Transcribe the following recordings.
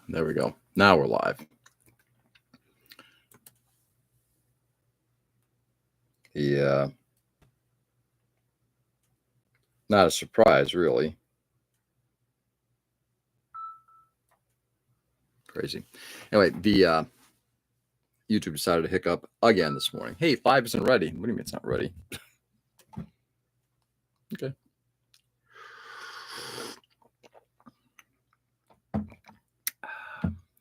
There we go. Now we're live. Yeah. Not a surprise, really. Crazy. Anyway, the YouTube decided to hiccup again this morning. Hey, 5 isn't ready. What do you mean it's not ready? Okay.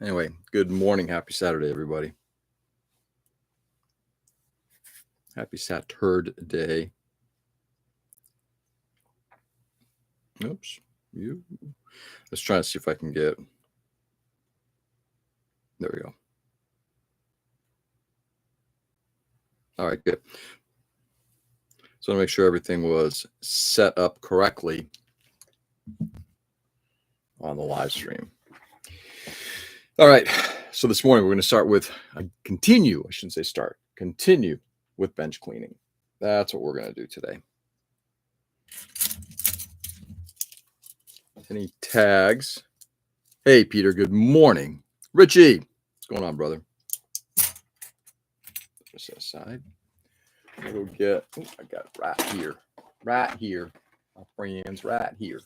Anyway, good morning. Happy Saturday, everybody. Happy Saturday. Oops. Let's try to see if I can get. There we go. All right, good. So I want to make sure everything was set up correctly on the live stream. All right. So this morning we're going to start with continue with bench cleaning. That's what we're going to do today. Any tags? Hey, Peter, good morning. Richie, what's going on, brother? Put this aside. I'll go get, I got it right here. My friends, right here.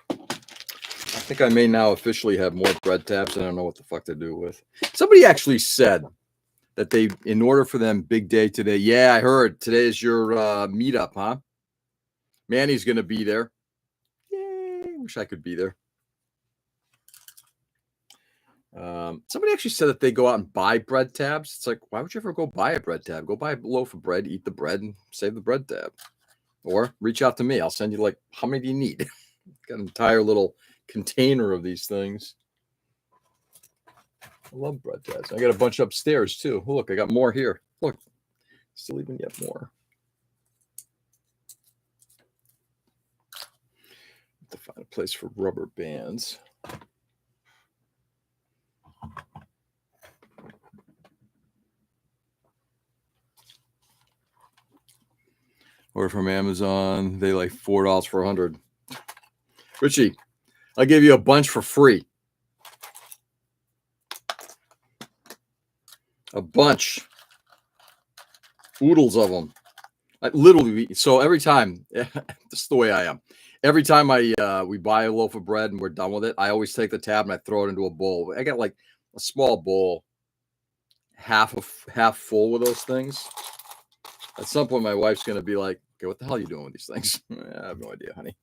I think I may now officially have more bread tabs. I don't know what the fuck to do with. Somebody actually said that they, in order for them, big day today. Yeah, I heard today is your meetup, huh? Manny's going to be there. Yay, wish I could be there. Somebody actually said that they go out and buy bread tabs. It's like, why would you ever go buy a bread tab? Go buy a loaf of bread, eat the bread, and save the bread tab. Or reach out to me. I'll send you, like, how many do you need? Got an entire little container of these things. I love bread tabs. I got a bunch upstairs, too. Oh, look, I got more here. Look, still even get more. Have to find a place for rubber bands. Or from Amazon, they like $4 for 100. Richie, I'll give you a bunch for free. A bunch. Oodles of them. I literally, so every time, this is the way I am. Every time we buy a loaf of bread and we're done with it, I always take the tab and I throw it into a bowl. I got like a small bowl, half full with those things. At some point, my wife's going to be like, okay, what the hell are you doing with these things? I have no idea, honey.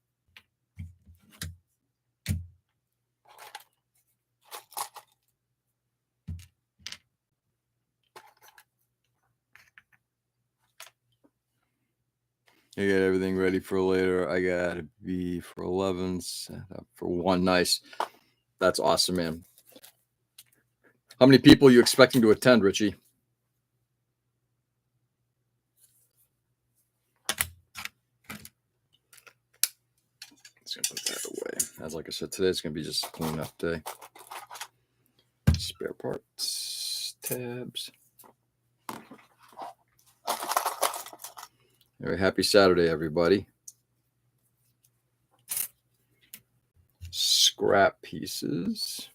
I got everything ready for later. I got to be for 11, set up for 1. Nice. That's awesome, man. How many people are you expecting to attend, Richie? Just going to put that away. As like I said, today's going to be just a cleanup day. Spare parts, tabs. Very happy Saturday, everybody. Scrap pieces.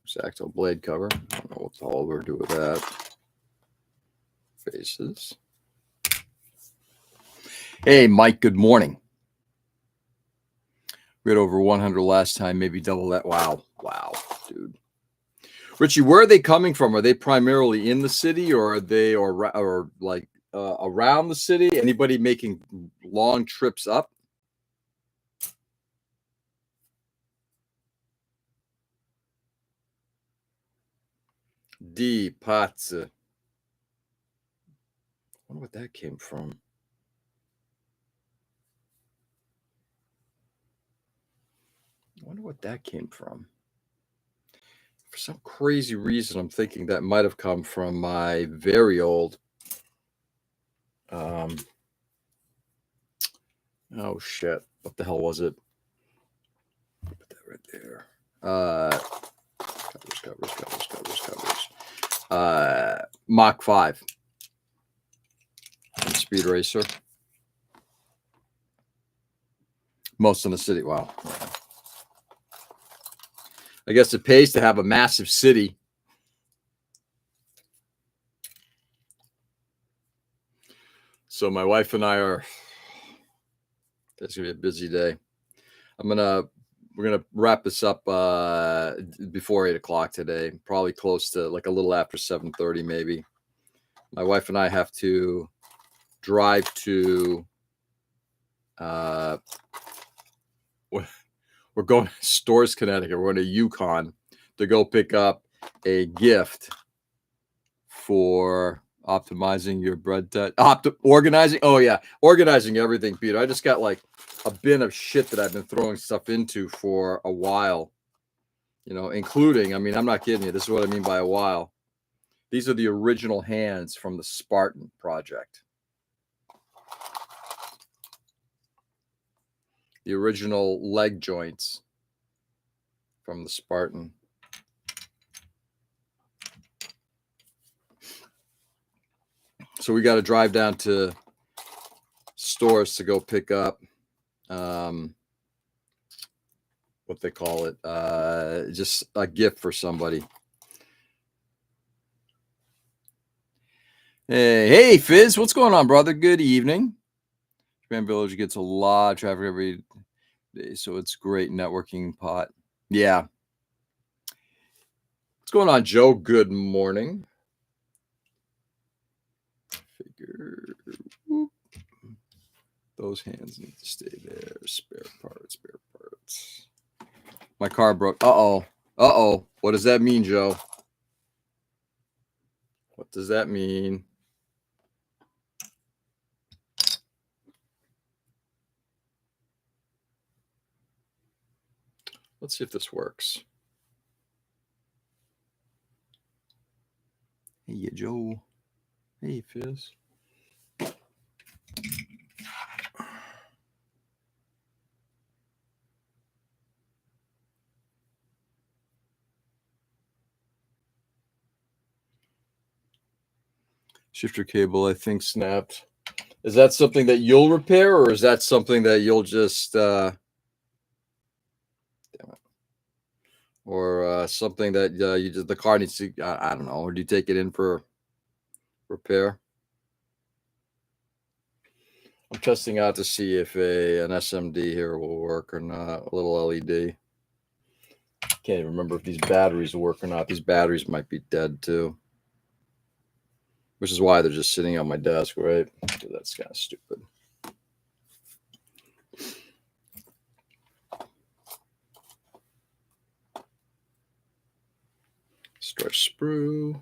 X-Acto blade cover. I don't know what the hell we're doing with that. Faces. Hey, Mike, good morning. We had over 100 last time, maybe double that. Wow, dude. Richie, where are they coming from? Are they primarily in the city, or are they or like around the city? Anybody making long trips up? D. Potts. I wonder what that came from. For some crazy reason, I'm thinking that might have come from my very old. Oh shit! What the hell was it? Put that right there. Covers. Mach 5. Speed Racer. most in the city. Wow. I guess it pays to have a massive city. So my wife and I are, it's gonna be a busy day. We're gonna wrap this up before 8 o'clock today, probably close to like a little after 7:30 maybe. My wife and I have to drive to we're going to Storrs, Connecticut. We're going to Yukon to go pick up a gift for optimizing your bread organizing. Oh yeah, organizing everything, Peter. I just got like a bin of shit that I've been throwing stuff into for a while, including, I mean, I'm not kidding you, this is what I mean by a while. These are the original hands from the Spartan project. The original leg joints from the Spartan. So we got to drive down to Storrs to go pick up what they call it, just a gift for somebody. Hey, Fizz, what's going on, brother? Good evening. Japan Village gets a lot of traffic every day, so it's great networking pot. Yeah. What's going on, Joe? Good morning. Figure. Whoop. Those hands need to stay there. Spare parts. My car broke. Uh-oh. What does that mean, Joe? What does that mean? Let's see if this works. Hey, Joe. Hey, Fizz. Shifter cable, I think, snapped. Is that something that you'll repair, or is that something that you'll just damn it, or something that you just, the car needs to, I don't know, or do you take it in for repair? I'm testing out to see if an SMD here will work or not. A little LED. Can't even remember if these batteries work or not. These batteries might be dead too, which is why they're just sitting on my desk, right? So that's kind of stupid. Stretch sprue.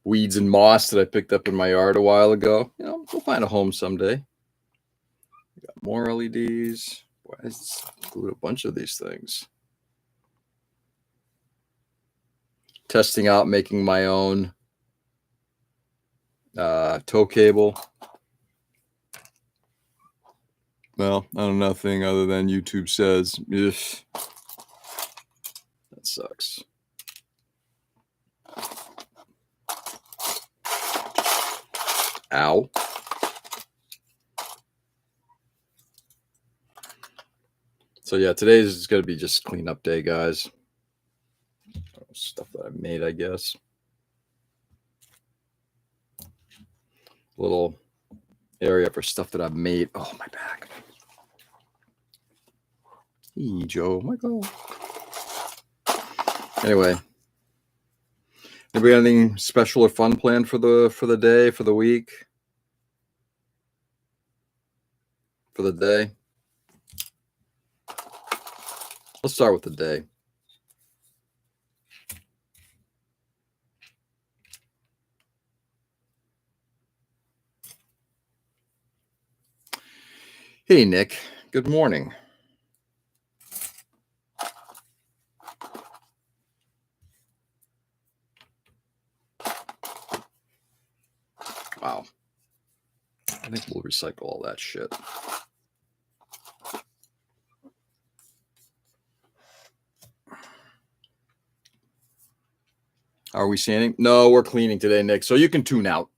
Weeds and moss that I picked up in my yard a while ago. We'll find a home someday. We got more LEDs. Boy, I glued a bunch of these things. Testing out, making my own tow cable. Well, I don't know nothing other than YouTube says. Ugh. That sucks. Ow. So yeah, today is going to be just cleanup day, guys. Stuff that I made, I guess. Little area for stuff that I've made. Oh, my back. Hey, Joe. Michael. Anyway. Anybody got anything special or fun planned for the day, for the week? For the day? Let's start with the day. Hey, Nick. Good morning. Wow. I think we'll recycle all that shit. Are we sanding? No, we're cleaning today, Nick. So you can tune out.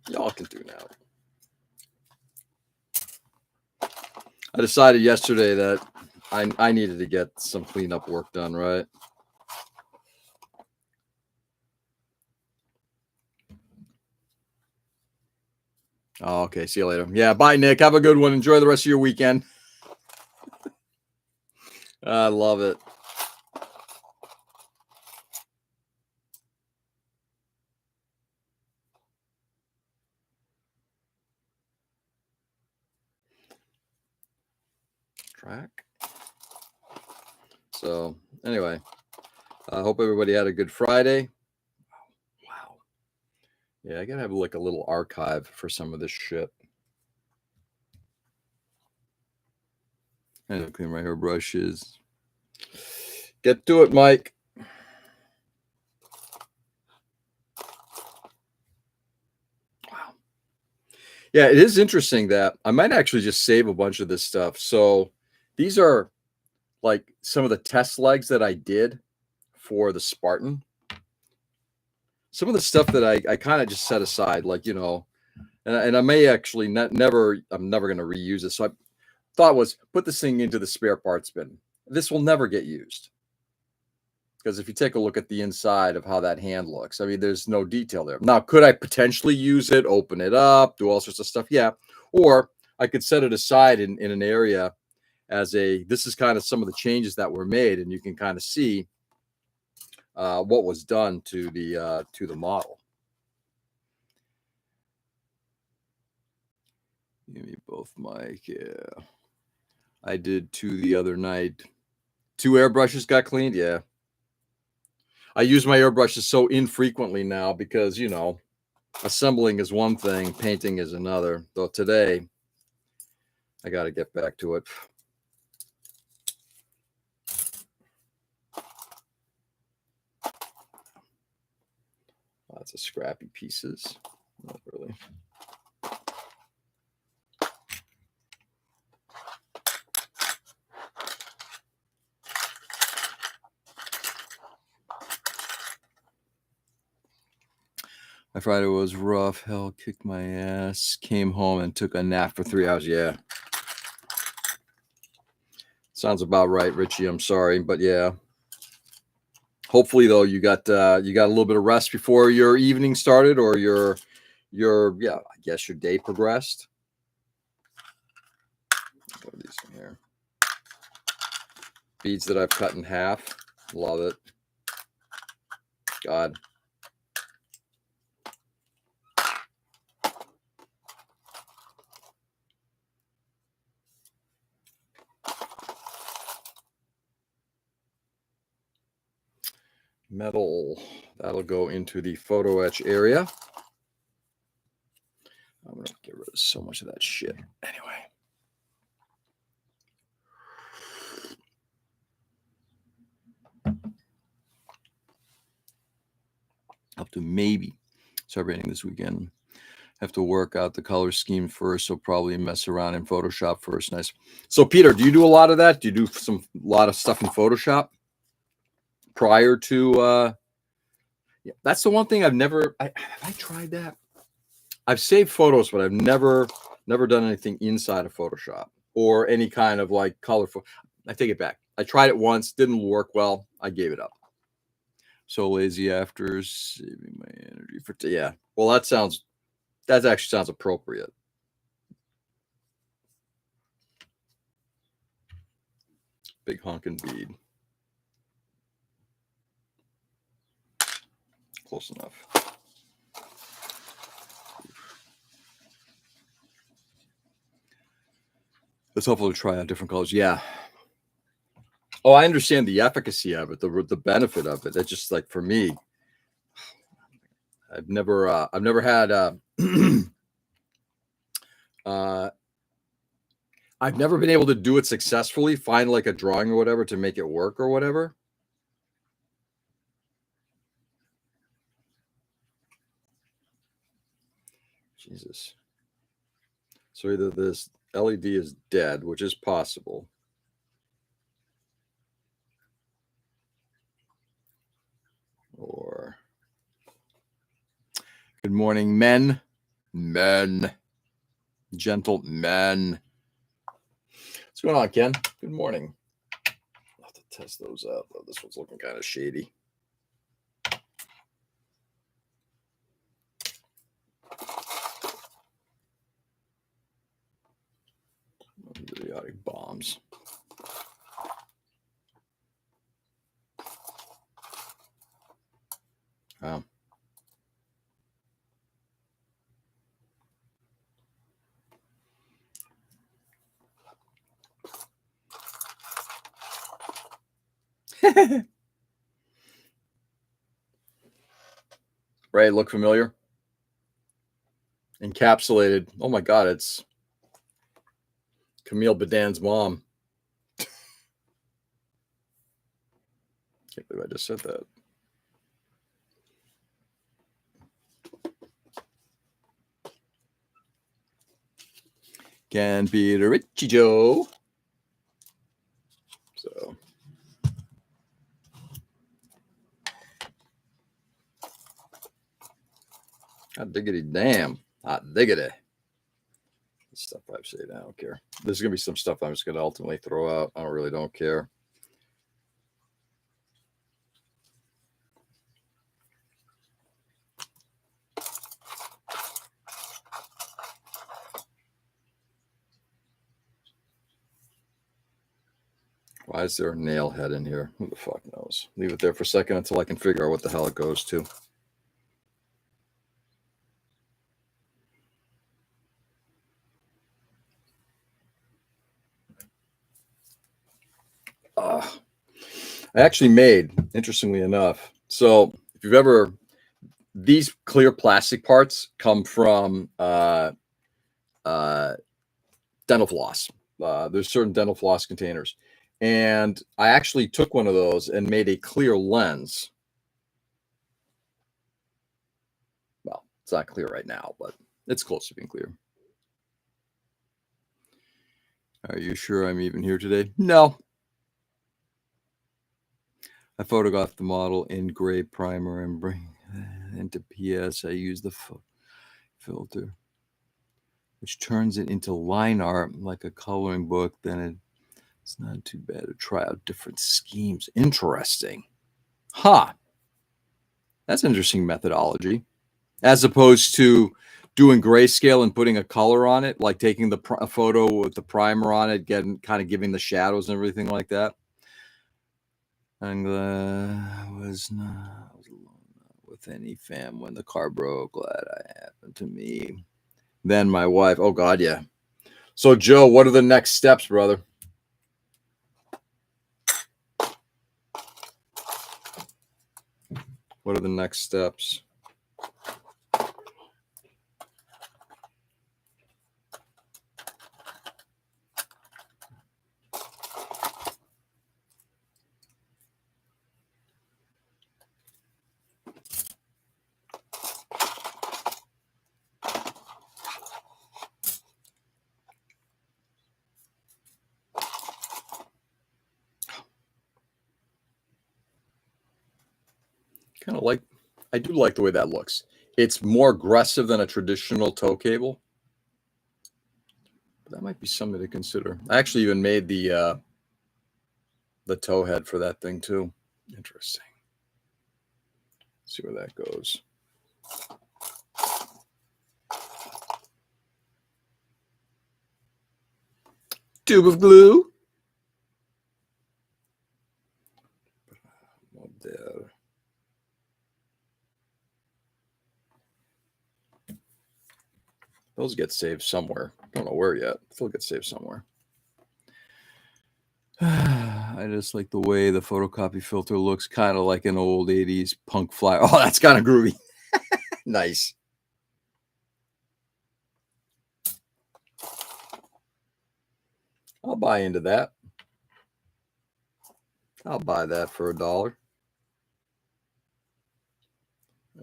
Y'all can do now. I decided yesterday that I needed to get some cleanup work done, right? Oh, okay. See you later. Yeah. Bye, Nick. Have a good one. Enjoy the rest of your weekend. I love it. Track. So, anyway, I hope everybody had a good Friday. Wow. Yeah, I gotta have like a little archive for some of this shit. I clean my hairbrushes. Get to it, Mike. Wow. Yeah, it is interesting that I might actually just save a bunch of this stuff. So these are like some of the test legs that I did for the Spartan. Some of the stuff that I kind of just set aside, like, you know, and I may actually I'm never going to reuse it. So I thought was put this thing into the spare parts bin. This will never get used. Because if you take a look at the inside of how that hand looks, I mean, there's no detail there. Now, could I potentially use it, open it up, do all sorts of stuff? Yeah. Or I could set it aside in an area as this is kind of some of the changes that were made, and you can kind of see what was done to the model. Give me both, Mike. Yeah. I did 2 the other night. 2 airbrushes got cleaned. Yeah. I use my airbrushes so infrequently now because, you know, assembling is one thing, painting is another. Though today, I got to get back to it. Lots of scrappy pieces. Not really. My Friday was rough. Hell kicked my ass. Came home and took a nap for 3 hours. Yeah. Sounds about right, Richie. I'm sorry, but yeah. Hopefully, though, you got a little bit of rest before your evening started, or your I guess your day progressed. Put these in here. Beads that I've cut in half. Love it. God. Metal. That'll go into the photo etch area. I'm going to get rid of so much of that shit. Anyway. Up to maybe start painting this weekend. Have to work out the color scheme first, so probably mess around in Photoshop first. Nice. So, Peter, do you do a lot of that? Do you do a lot of stuff in Photoshop prior to? Yeah, that's the one thing I've never. Have I tried that? I've saved photos, but I've never done anything inside of Photoshop or any kind of like colorful. I take it back. I tried it once, didn't work well. I gave it up. So lazy after saving my energy for yeah. Well, that actually sounds appropriate. Big honking bead. Close enough. It's helpful to try out different colors. Yeah. Oh, I understand the efficacy of it, the benefit of it. That's just like for me. I've never had I've never been able to do it successfully, find like a drawing or whatever to make it work or whatever. Jesus. So either this LED is dead, which is possible. Or Good morning, men. Men. Gentlemen. What's going on, Ken? Good morning. I'll have to test those out, though. This one's looking kind of shady. Idiotic bombs. Oh. Right, look familiar? Encapsulated. Oh my God, it's Camille Badan's mom. Can't believe I just said that. Can be the Richie Joe. So. Hot diggity damn. Hot diggity. Stuff I've said, I don't care. There's going to be some stuff I'm just going to ultimately throw out. I really don't care. Why is there a nail head in here? Who the fuck knows? Leave it there for a second until I can figure out what the hell it goes to. I actually made, interestingly enough, so if you've ever, these clear plastic parts come from dental floss. There's certain dental floss containers. And I actually took one of those and made a clear lens. Well, it's not clear right now, but it's close to being clear. Are you sure I'm even here today? No. I photographed the model in gray primer and bring into PS. I use the filter, which turns it into line art like a coloring book. Then it's not too bad to try out different schemes. Interesting. Huh. That's interesting methodology. As opposed to doing grayscale and putting a color on it, like taking the photo with the primer on it, kind of giving the shadows and everything like that. I'm glad I was not with any fam when the car broke. Glad I happened to me. Then my wife. Oh God, yeah. So Joe, what are the next steps, brother? What are the next steps? Kind of like, I do like the way that looks. It's more aggressive than a traditional tow cable. But that might be something to consider. I actually even made the tow head for that thing too. Interesting. Let's see where that goes. Tube of glue. There. Those get saved somewhere. Don't know where yet. They'll get saved somewhere. I just like the way the photocopy filter looks, kind of like an old 80s punk fly. Oh, that's kind of groovy. Nice. I'll buy into that. I'll buy that for $1.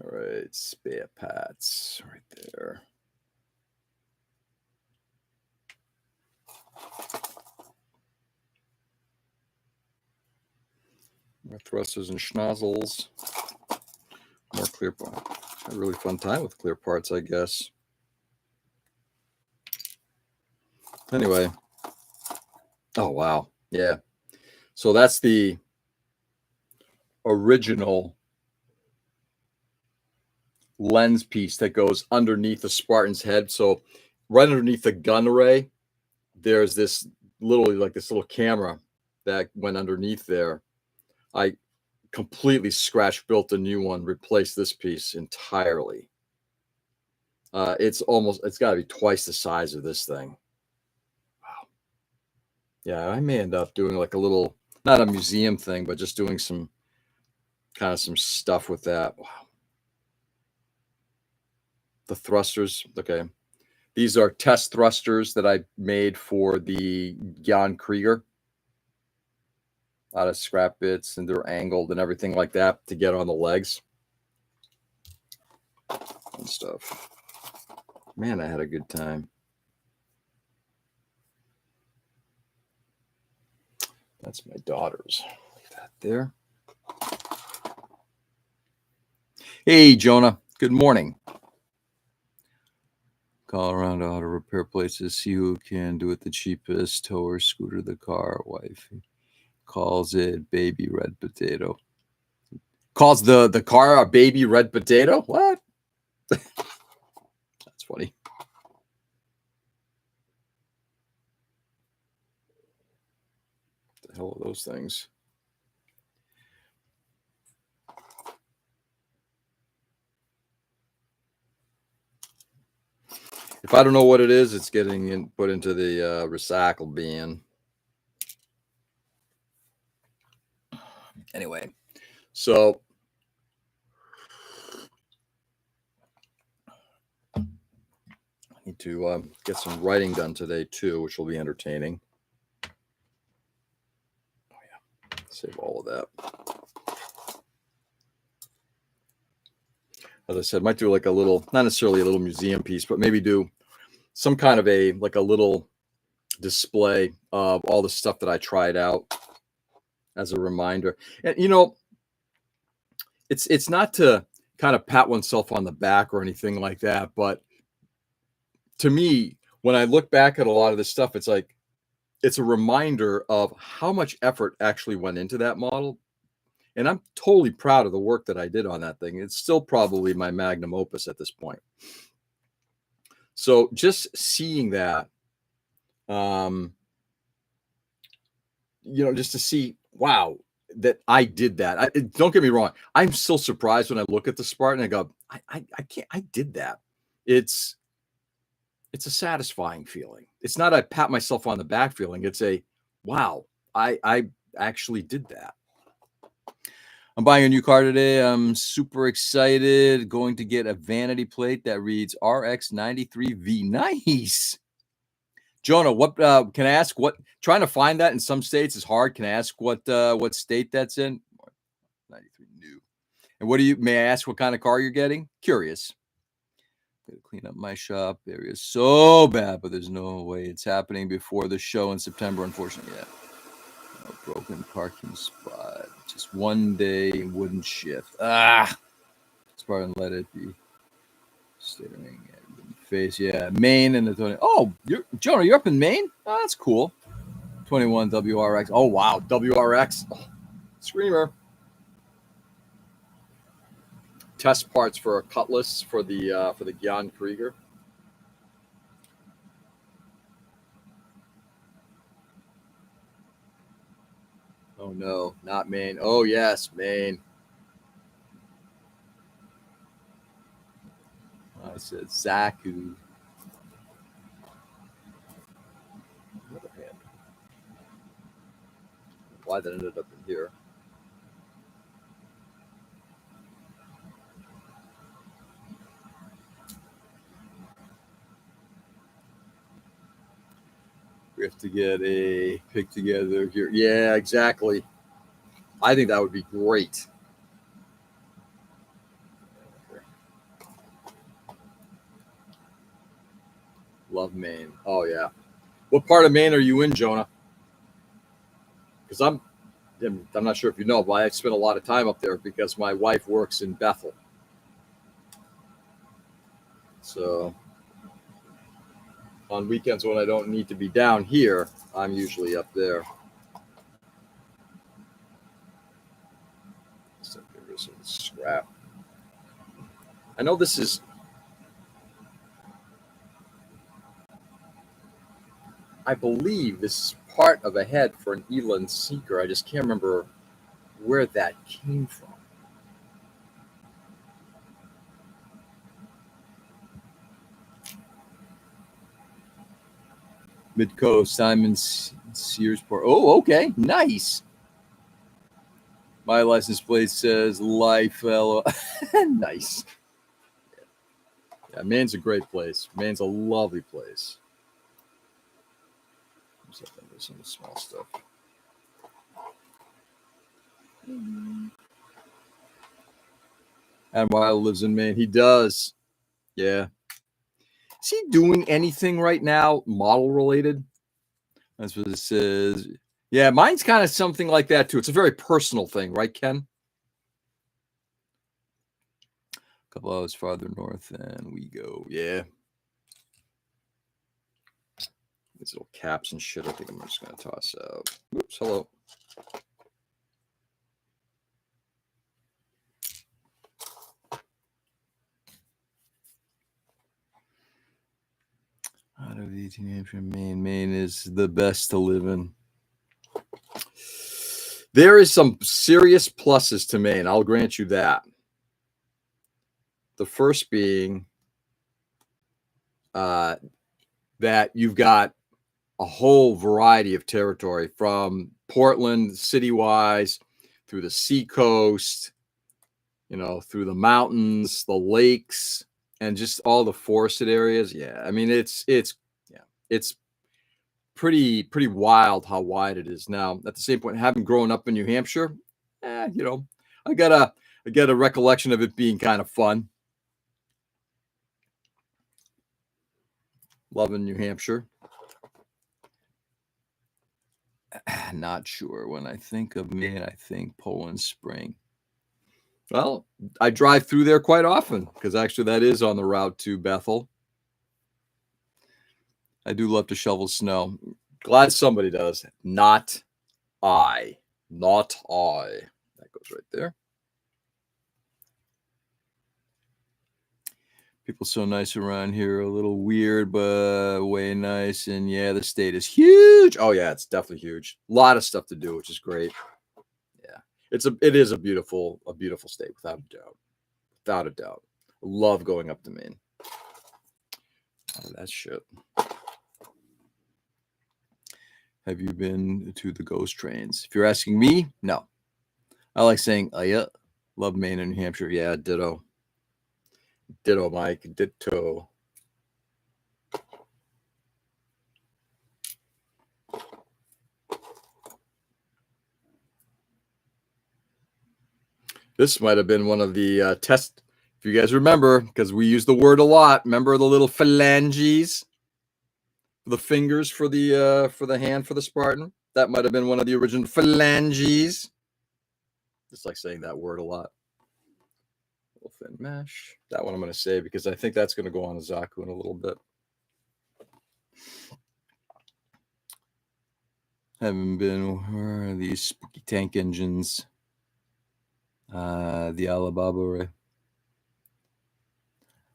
All right, spare parts right there. More thrusters and schnozzles. More clear point. Had a really fun time with clear parts, I guess. Anyway. Oh, wow. Yeah. So that's the original lens piece that goes underneath the Spartan's head. So right underneath the gun array, there's this little camera that went underneath there. I completely scratch built a new one, replaced this piece entirely. It's got to be twice the size of this thing. Wow. Yeah, I may end up doing like a little, not a museum thing, but just doing some stuff with that. Wow. The thrusters. Okay. These are test thrusters that I made for the Jan Krieger out of scrap bits, and they're angled and everything like that to get on the legs and stuff. Man, I had a good time. That's my daughter's. Leave that there. Hey, Jonah. Good morning. Call around auto repair places, see who can do it the cheapest. Tower, scooter, the car, wife calls it baby red potato. Calls the car a baby red potato? What? That's funny. What the hell are those things? If I don't know what it is, it's getting put into the recycle bin. Anyway, so I need to get some writing done today too, which will be entertaining. Oh yeah, save all of that. As I said, might do like a little, not necessarily a little museum piece, but maybe do some kind of a little display of all the stuff that I tried out as a reminder. And it's not to kind of pat oneself on the back or anything like that, but to me, when I look back at a lot of this stuff, it's like it's a reminder of how much effort actually went into that model. And I'm totally proud of the work that I did on that thing. It's still probably my magnum opus at this point. So just seeing that, just to see, wow, that I did that. Don't get me wrong. I'm still surprised when I look at the Spartan. I go, I can't. I did that. It's a satisfying feeling. It's not a pat myself on the back feeling. It's a, wow, I actually did that. I'm buying a new car today. I'm super excited. Going to get a vanity plate that reads RX93V. Nice. Jonah, what can I ask? What trying to find that in some states is hard. Can I ask what state that's in? 93 new. And may I ask what kind of car you're getting? Curious. Gotta clean up my shop area so bad, but there's no way it's happening before the show in September, unfortunately. Yeah. No broken parking spot. Just one day wouldn't shift. Spartan, let it be. Staring at the face. Yeah, Maine and the 20. Oh, Jonah, you're up in Maine? Oh, that's cool. 21 WRX. Oh, wow. WRX. Oh, screamer. Test parts for a Cutlass for the Jan Krieger. Oh no, not Maine. Oh yes, Maine. I said Zaku. Why that ended up in here? We have to get a pick together here. Yeah, exactly. I think that would be great. Love Maine. Oh yeah. What part of Maine are you in, Jonah? Because I'm not sure if you know, but I spent a lot of time up there because my wife works in Bethel. So on weekends when I don't need to be down here, I'm usually up there. So there's some scrap. I know this is. I believe this is part of a head for an Eland Seeker. I just can't remember where that came from. Midco, Simon Searsport. Oh, okay. Nice. My license plate says Life Fellow. Nice. Yeah, Maine's a great place. Maine's a lovely place. There's some small stuff. And Wild lives in Maine. He does. Yeah. Is he doing anything right now model related? That's what it says. Yeah, mine's kind of something like that too. It's a very personal thing, right, Ken? A couple hours farther north and we go. Yeah. These little caps and shit, I think I'm just going to toss out. Oops, hello. Out of 18 Hampshire, Maine. Maine is the best to live in. There is some serious pluses to Maine. I'll grant you that. The first being that you've got a whole variety of territory from Portland, city-wise, through the seacoast, through the mountains, the lakes, and just all the forested areas. Yeah, I mean it's pretty wild how wide it is now. At the same point, having grown up in New Hampshire, I get a recollection of it being kind of fun. Loving New Hampshire. Not sure. When I think of Maine, I think Poland Spring. Well, I drive through there quite often because actually that is on the route to Bethel. I do love to shovel snow. Glad somebody does. Not I. Not I. That goes right there. People so nice around here. A little weird, but way nice. And yeah, the state is huge. Oh yeah, it's definitely huge. A lot of stuff to do, which is great. Yeah, it is a beautiful state without a doubt. Without a doubt. Love going up to Maine. Oh, that shit. Have you been to the ghost trains? If you're asking me, no. I like saying, oh yeah, love Maine and New Hampshire. Yeah, ditto. Ditto, Mike. Ditto. This might have been one of the tests, if you guys remember, because we use the word a lot. Remember the little phalanges? The fingers for the hand for the Spartan? That might have been one of the original phalanges. Just like saying that word a lot. Little thin mesh. That one I'm going to save because I think that's going to go on a Zaku in a little bit. Haven't been. Where are these spooky tank engines? The Alibaba.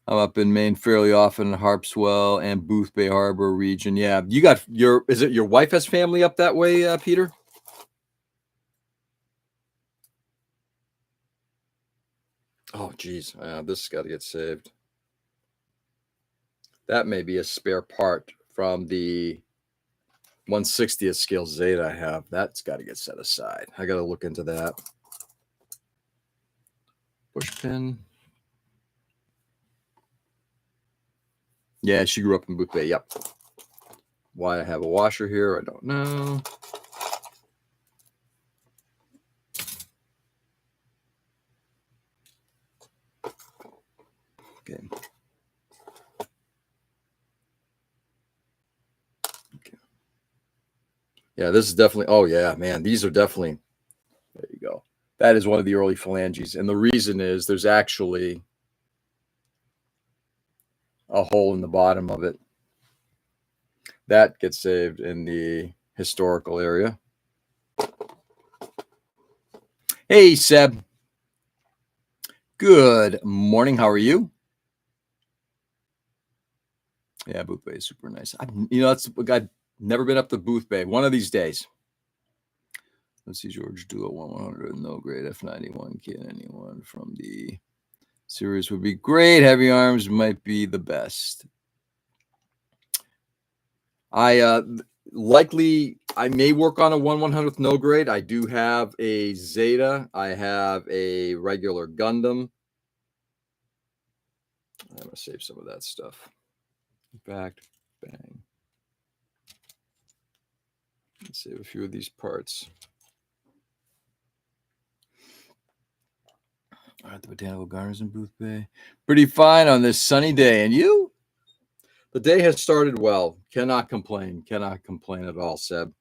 I'm up in Maine fairly often, Harpswell and Boothbay Harbor region. Yeah, you got is it your wife has family up that way, Peter? Oh, geez. This has got to get saved. That may be a spare part from the 1/60th scale Zeta I have. That's got to get set aside. I got to look into that. Push pin. Yeah, she grew up in Boothbay. Yep. Why I have a washer here, I don't know. Okay. Yeah, this is definitely. Oh yeah, man, these are definitely. There you go. That is one of the early phalanges, and the reason is there's actually a hole in the bottom of it. That gets saved in the historical area. Hey, Seb. Good morning. How are you? Yeah, Booth Bay is super nice. I've never been up to Booth Bay. One of these days. Let's see, George Duo 100, no grade F91 kid. Anyone from the series would be great. Heavy arms might be the best. I may work on a 1/100th no grade. I do have a Zeta. I have a regular Gundam. I'm gonna save some of that stuff. Back, bang. Let's save a few of these parts. All right, the Botanical Gardens in Booth Bay. Pretty fine on this sunny day. And you? The day has started well. Cannot complain. Cannot complain at all, Seb.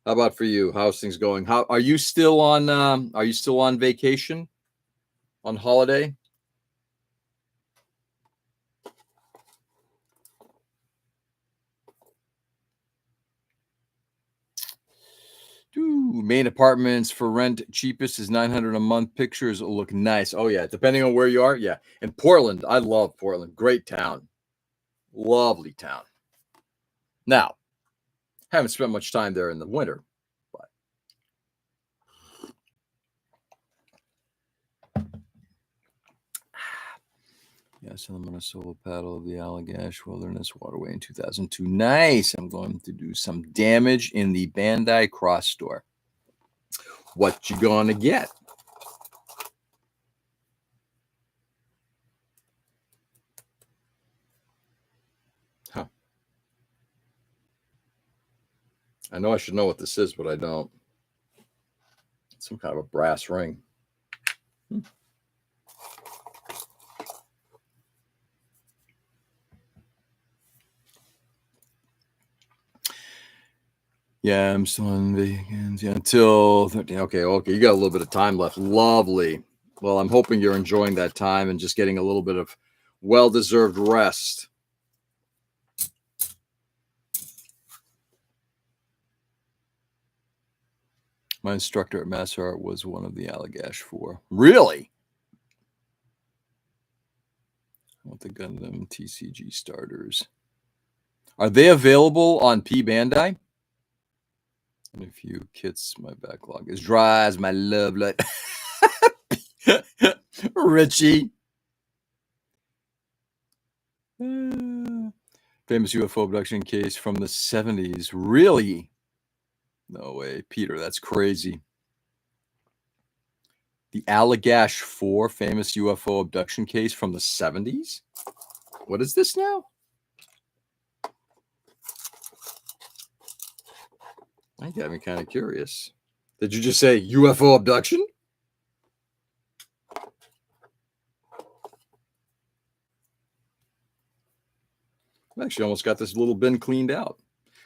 How about for you? How's things going? How are you still on? Are you still on vacation? On holiday? Main apartments for rent cheapest is $900 a month. Pictures look nice. Oh yeah, depending on where you are. Yeah, and Portland, I love Portland. Great town, lovely town. Now, haven't spent much time there in the winter, but yes, I'm on a solo paddle of the Allagash Wilderness Waterway in 2002. Nice. I'm going to do some damage in the Bandai Cross store. What you gonna get? Huh. I know I should know what this is, but I don't. It's some kind of a brass ring. Yeah, I'm still on vacation until 13. Okay. You got a little bit of time left. Lovely. Well, I'm hoping you're enjoying that time and just getting a little bit of well-deserved rest. My instructor at Master Art was one of the Allagash 4. Really? I want the Gundam TCG starters. Are they available on P Bandai? And a few kits. My backlog is dry as my love light. Richie. Famous UFO abduction case from the 70s. Really? No way. Peter, that's crazy. The Allagash 4 famous UFO abduction case from the 70s? What is this now? That got me kind of curious. Did you just say UFO abduction? I actually almost got this little bin cleaned out.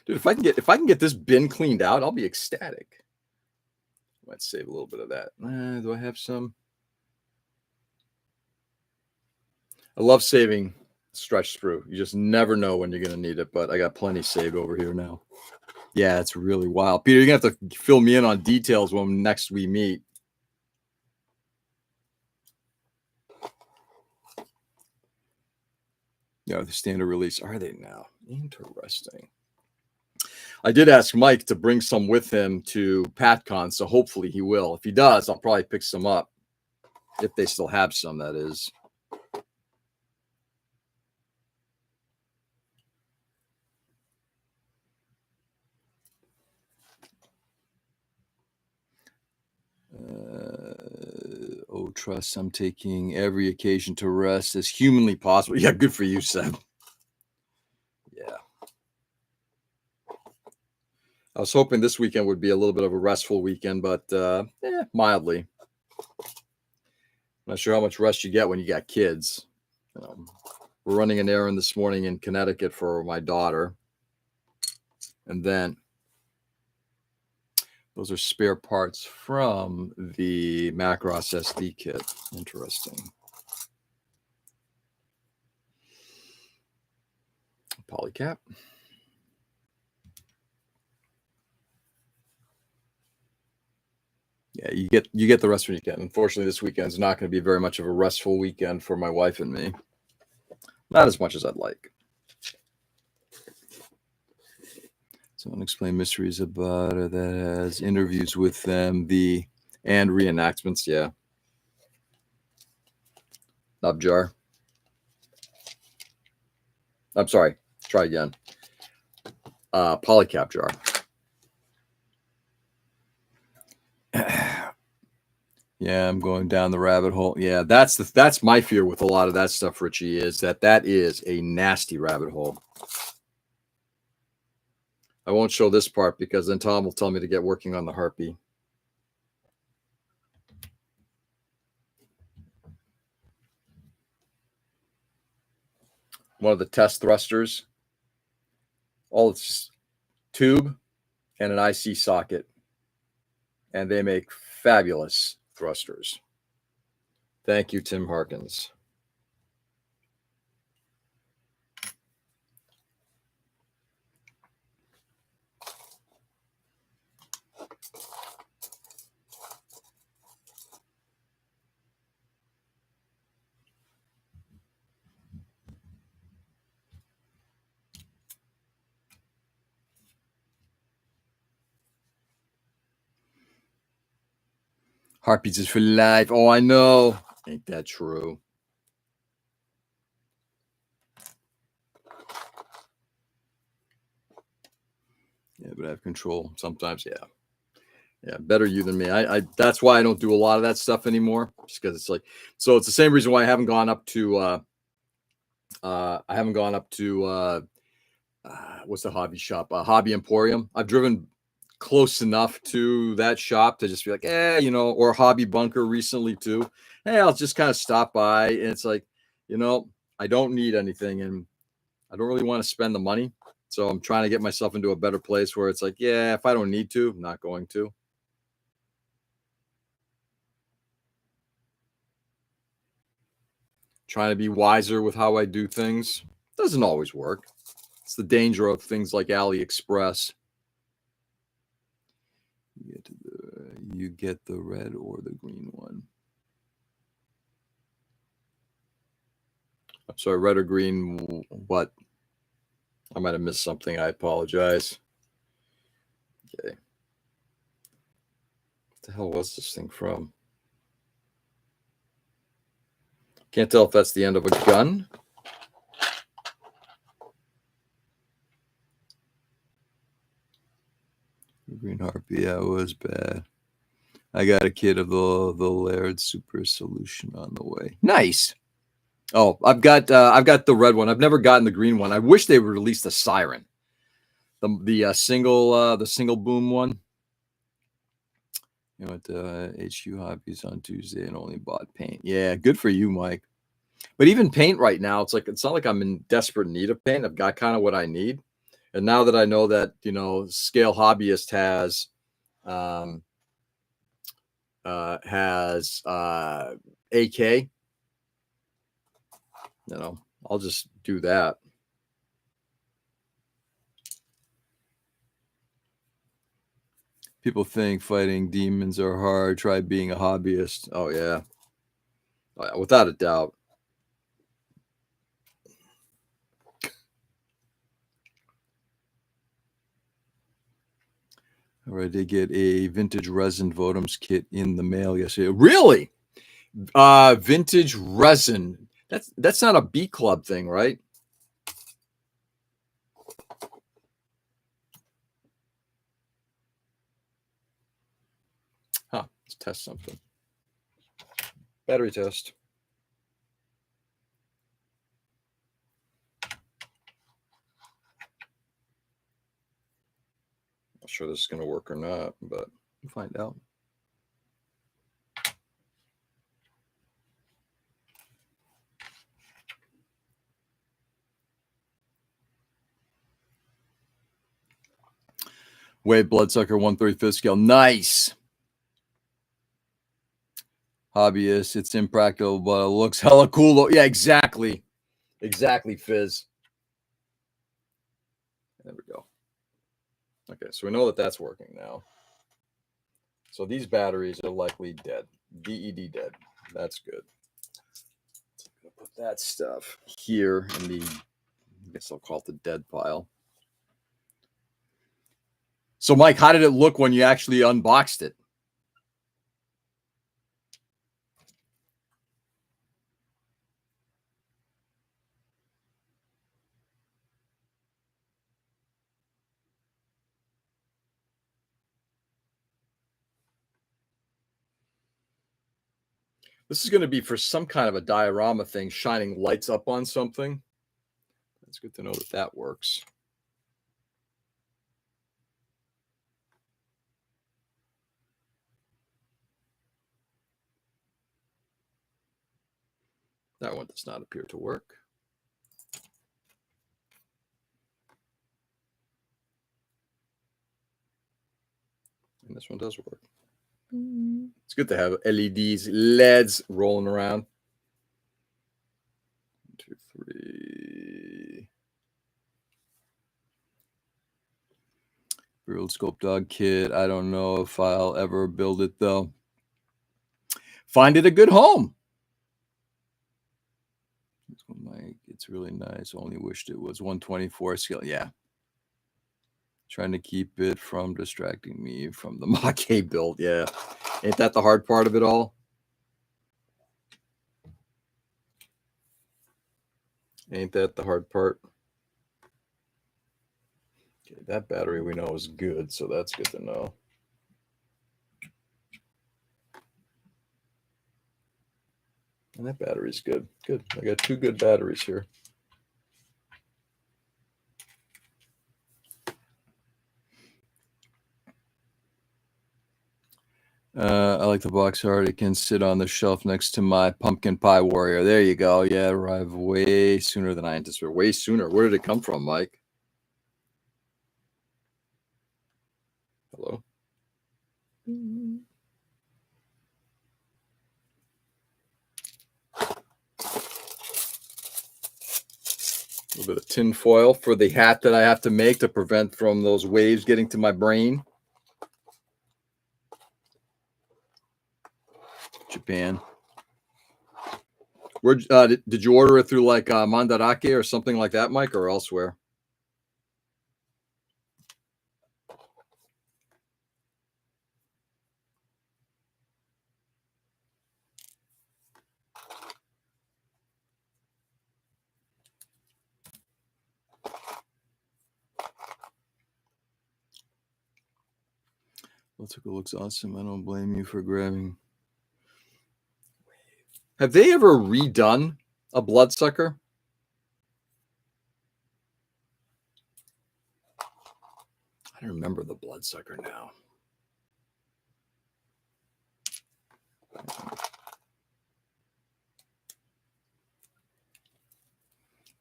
Dude, if I can get this bin cleaned out, I'll be ecstatic. Let's save a little bit of that. Do I have some? I love saving stretch sprue. You just never know when you're going to need it, but I got plenty saved over here now. Yeah, it's really wild. Peter, you're going to have to fill me in on details when next we meet. Yeah, the standard release. Are they now? Interesting. I did ask Mike to bring some with him to PatCon, so hopefully he will. If he does, I'll probably pick some up. If they still have some, that is. Trust. I'm taking every occasion to rest as humanly possible. Yeah, good for you, Seb. Yeah. I was hoping this weekend would be a little bit of a restful weekend, but mildly. Not sure how much rest you get when you got kids. We're running an errand this morning in Connecticut for my daughter. And then those are spare parts from the Macross SD kit. Interesting. Polycap. Yeah, you get the rest when you can. Unfortunately, this weekend's not going to be very much of a restful weekend for my wife and me. Not as much as I'd like. So Unexplained Mysteries about it that has interviews with them, and reenactments, yeah. Nub jar. I'm sorry. Try again. Polycap jar. Yeah, I'm going down the rabbit hole. Yeah, that's my fear with a lot of that stuff, Richie, is that is a nasty rabbit hole. I won't show this part because then Tom will tell me to get working on the Harpy. One of the test thrusters. All it's tube and an IC socket. And they make fabulous thrusters. Thank you, Tim Harkins. Harpies is for life. Oh, I know. Ain't that true? Yeah, but I have control sometimes. Yeah. Yeah, better you than me. I that's why I don't do a lot of that stuff anymore. Just because it's like, so it's the same reason why I haven't gone up to what's the hobby shop? Hobby Emporium. I've driven close enough to that shop to just be like, or Hobby Bunker recently too. Hey, I'll just kind of stop by, and it's like, I don't need anything, and I don't really want to spend the money. So I'm trying to get myself into a better place where it's like, yeah, if I don't need to, I'm not going to. Trying to be wiser with how I do things. Doesn't always work. It's the danger of things like AliExpress. You get the red or the green one. I'm sorry, red or green, what? I might have missed something. I apologize. Okay. What the hell was this thing from? Can't tell if that's the end of a gun. Green Harpy, yeah, it was bad. I got a kit of the Laird Super Solution on the way. Nice. Oh, I've got the red one. I've never gotten the green one. I wish they would release the Siren, the single boom one. You went to HQ Hobbies on Tuesday and only bought paint. Yeah, good for you, Mike. But even paint right now, it's not like I'm in desperate need of paint. I've got kind of what I need. And now that I know that, Scale Hobbyist has AK, I'll just do that. People think fighting demons are hard. Try being a hobbyist. Oh, yeah. Without a doubt. All right, they get a vintage resin Votems kit in the mail yesterday. Really? Vintage resin. That's not a B Club thing, right? Huh. Let's test something. Battery test. Not sure this is going to work or not, but we'll find out. Wave Bloodsucker 135th scale. Nice. Hobbyist. It's impractical, but it looks hella cool. Yeah, exactly. Exactly, Fizz. There we go. Okay, so we know that that's working now. So these batteries are likely dead. DED dead. That's good. So I'm gonna put that stuff here in the, I guess I'll call it the dead pile. So Mike, how did it look when you actually unboxed it? This is going to be for some kind of a diorama thing, shining lights up on something. It's good to know that that works. That one does not appear to work. And this one does work. It's good to have LEDs rolling around. 1, 2, 3. Real Scope Dog kit. I don't know if I'll ever build it though. Find it a good home. Mike, it's really nice. Only wished it was 124 scale. Yeah. Trying to keep it from distracting me from the Mach-E build. Yeah. Ain't that the hard part of it all? Ain't that the hard part? Okay, that battery we know is good, so that's good to know. And that battery's good. Good. I got 2 good batteries here. I like the box art. It can sit on the shelf next to my pumpkin pie warrior. There you go. Yeah, arrived way sooner than I anticipated. Way sooner. Where did it come from, Mike? Hello? A little bit of tin foil for the hat that I have to make to prevent from those waves getting to my brain. Japan. Where did you order it through like Mandarake or something like that, Mike, or elsewhere? Looks like it looks awesome. I don't blame you for grabbing. Have they ever redone a bloodsucker? I don't remember the bloodsucker now.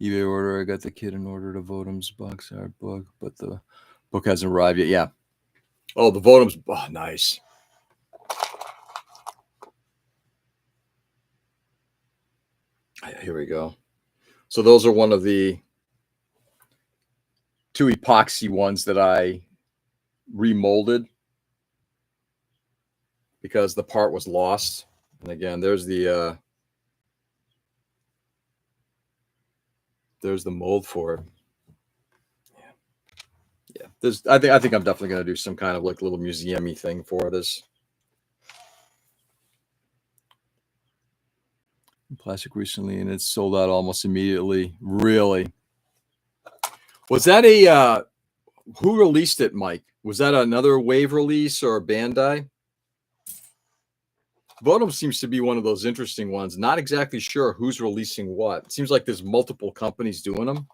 eBay order. I got the kid and ordered a Votem's box art book, but the book hasn't arrived yet. Yeah. Oh, the Votem's. Oh, nice. Here we go. So those are one of the 2 epoxy ones that I remolded because the part was lost. And again, there's the mold for it. Yeah. I think I'm definitely going to do some kind of like little museum-y thing for this. Plastic recently, and it's sold out almost immediately. Really? Was that a who released it, Mike? Was that another Wave release or Bandai? Votem seems to be one of those interesting ones. Not exactly sure who's releasing what. It seems like there's multiple companies doing them.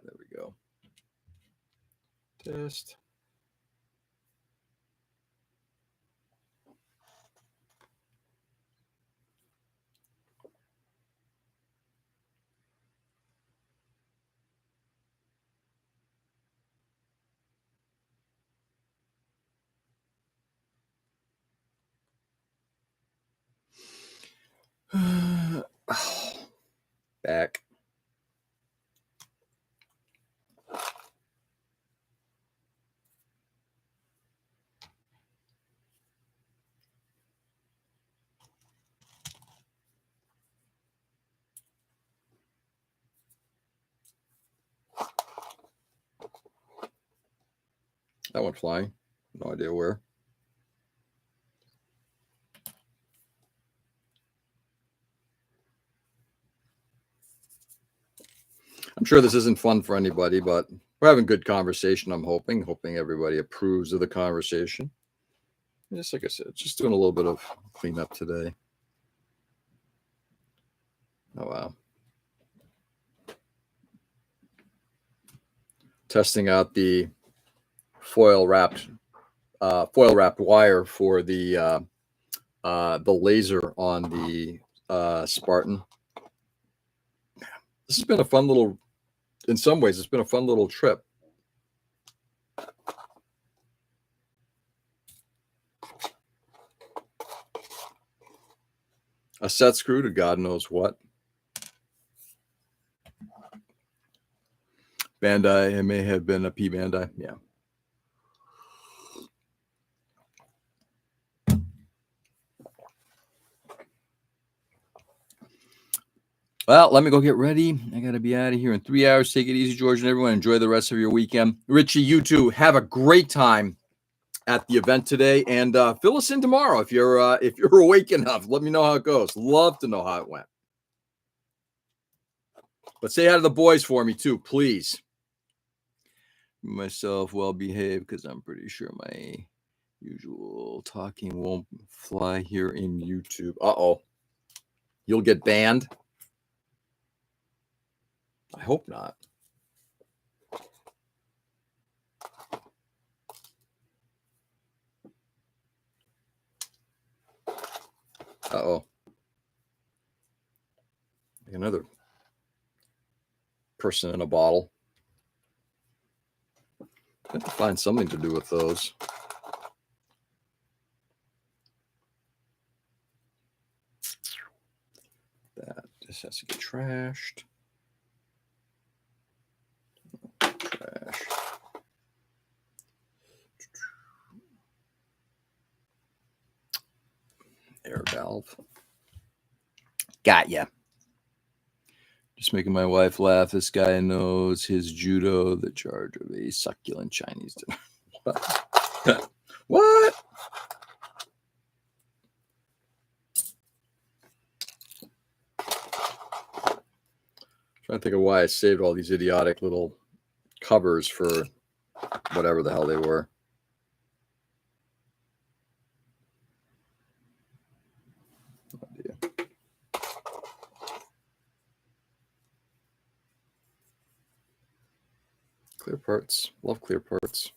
There we go. Test. Back. That went flying. No idea where. I'm sure this isn't fun for anybody, but we're having good conversation. I'm hoping everybody approves of the conversation. Just like I said, just doing a little bit of cleanup today. Oh wow. Testing out the foil wrapped wire for the laser on the Spartan. This has been a fun little, in some ways, it's been a fun little trip. A set screw to God knows what. Bandai, it may have been a P Bandai, yeah. Well, let me go get ready. I got to be out of here in 3 hours. Take it easy, George, and everyone. Enjoy the rest of your weekend. Richie, you too. Have a great time at the event today, and fill us in tomorrow if you're awake enough. Let me know how it goes. Love to know how it went. But say hi to the boys for me too, please. Myself well behaved because I'm pretty sure my usual talking won't fly here in YouTube. Uh-oh. You'll get banned? I hope not. Uh-oh. Another person in a bottle. I have to find something to do with those. That just has to get trashed. Trash. Air valve. Got ya. Just making my wife laugh. This guy knows his judo, the charge of a succulent Chinese dinner. What? What? Trying to think of why I saved all these idiotic little covers for whatever the hell they were. No idea. Clear parts. Love clear parts.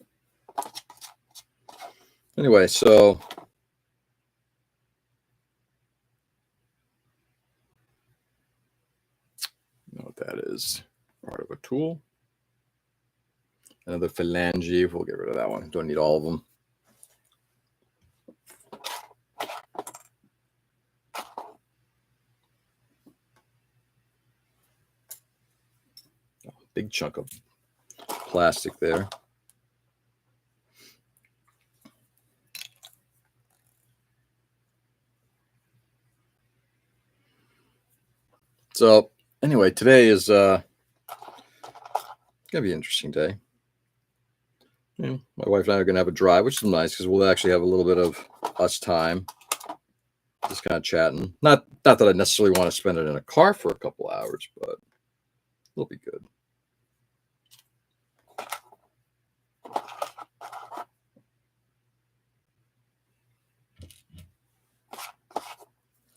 Anyway, so you know what that is. Part of a tool. Another phalange. We'll get rid of that one. Don't need all of them. Big chunk of plastic there. So anyway, today is gonna be an interesting day. My wife and I are gonna have a drive, which is nice because we'll actually have a little bit of us time, just kind of chatting. Not that I necessarily want to spend it in a car for a couple hours, but it'll be good.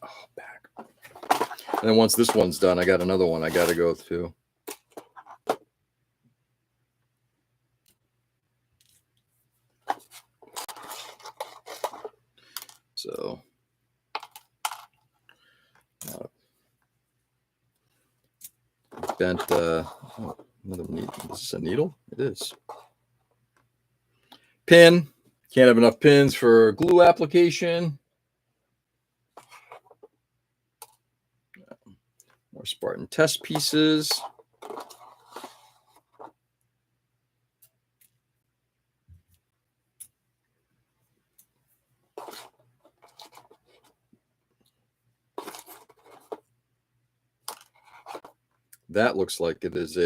Oh, back. And then once this one's done, I got another one I got to go through. So, bent. Another needle. Is this a needle? It is. Pin. Can't have enough pins for glue application. More Spartan test pieces. That looks like it is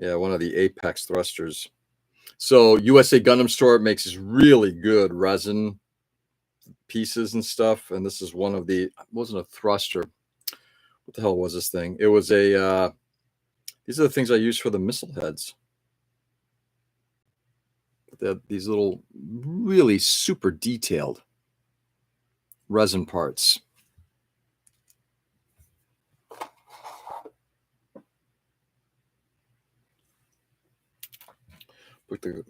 one of the Apex thrusters. So USA Gundam Store makes this really good resin pieces and stuff, and this is one of the, it wasn't a thruster. What the hell was this thing? It was a these are the things I use for the missile heads. These little really super detailed resin parts.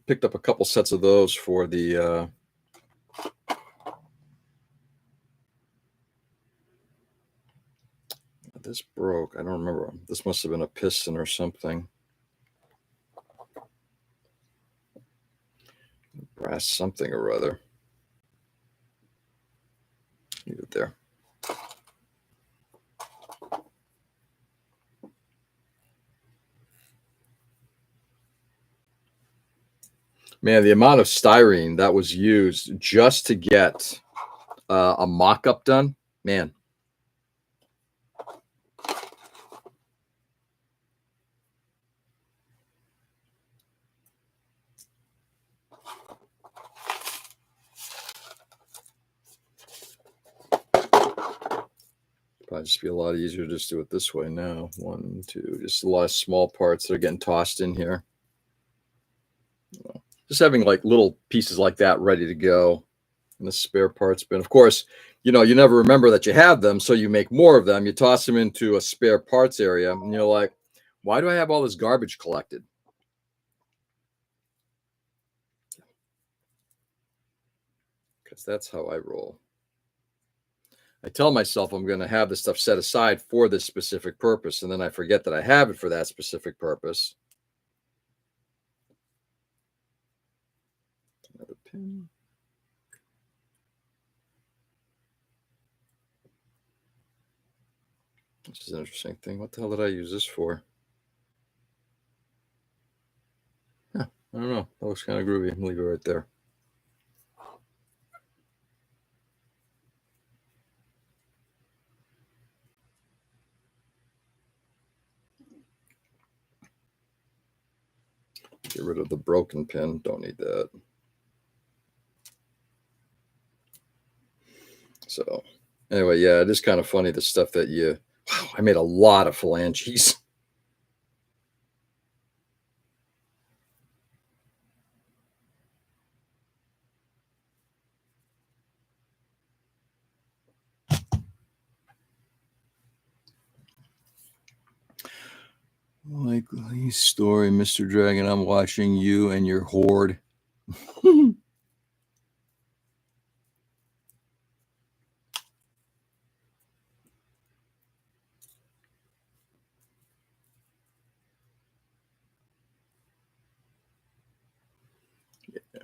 Picked up a couple sets of those for the this broke. I don't remember. This must have been a piston or something. Brass something or other. Leave it there. Man, the amount of styrene that was used just to get a mock-up done, man. Probably just be a lot easier to just do it this way now. 1, 2, just a lot of small parts that are getting tossed in here. Just having like little pieces like that ready to go in the spare parts bin. Of course, you know, you never remember that you have them, so you make more of them. You toss them into a spare parts area, and you're like, why do I have all this garbage collected? Because that's how I roll. I tell myself I'm going to have this stuff set aside for this specific purpose, and then I forget that I have it for that specific purpose. Another pin. This is an interesting thing. What the hell did I use this for? Huh, I don't know. That looks kind of groovy. I'll leave it right there. Get rid of the broken pin. Don't need that. So anyway, yeah, it is kind of funny, the stuff that you, wow, I made a lot of phalanges. Likely story, Mr. Dragon. I'm watching you and your horde. Yeah.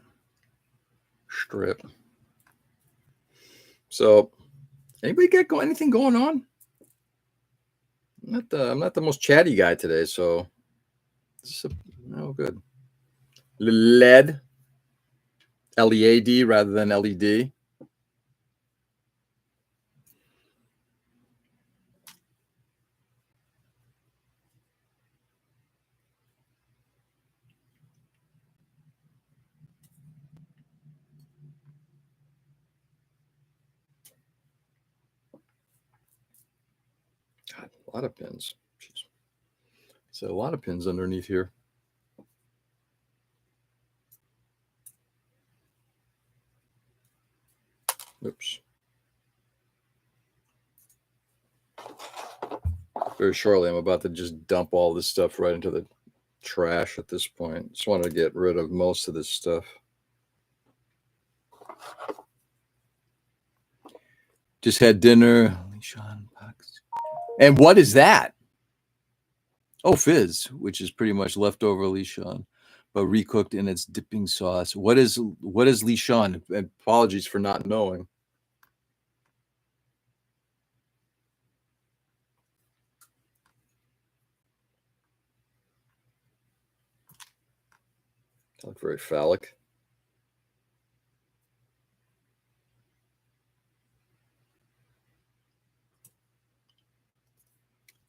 Strip. So, anybody get anything going on? I'm not the most chatty guy today, so no good. LED, LEAD rather than LED. God, a lot of pins. Jeez. So a lot of pins underneath here. Oops. Very shortly, I'm about to just dump all this stuff right into the trash at this point. Just wanted to get rid of most of this stuff. Just had dinner. And what is that? Oh, fizz, which is pretty much leftover Lishan, but recooked in its dipping sauce. What is Lishan? Apologies for not knowing. Look very phallic.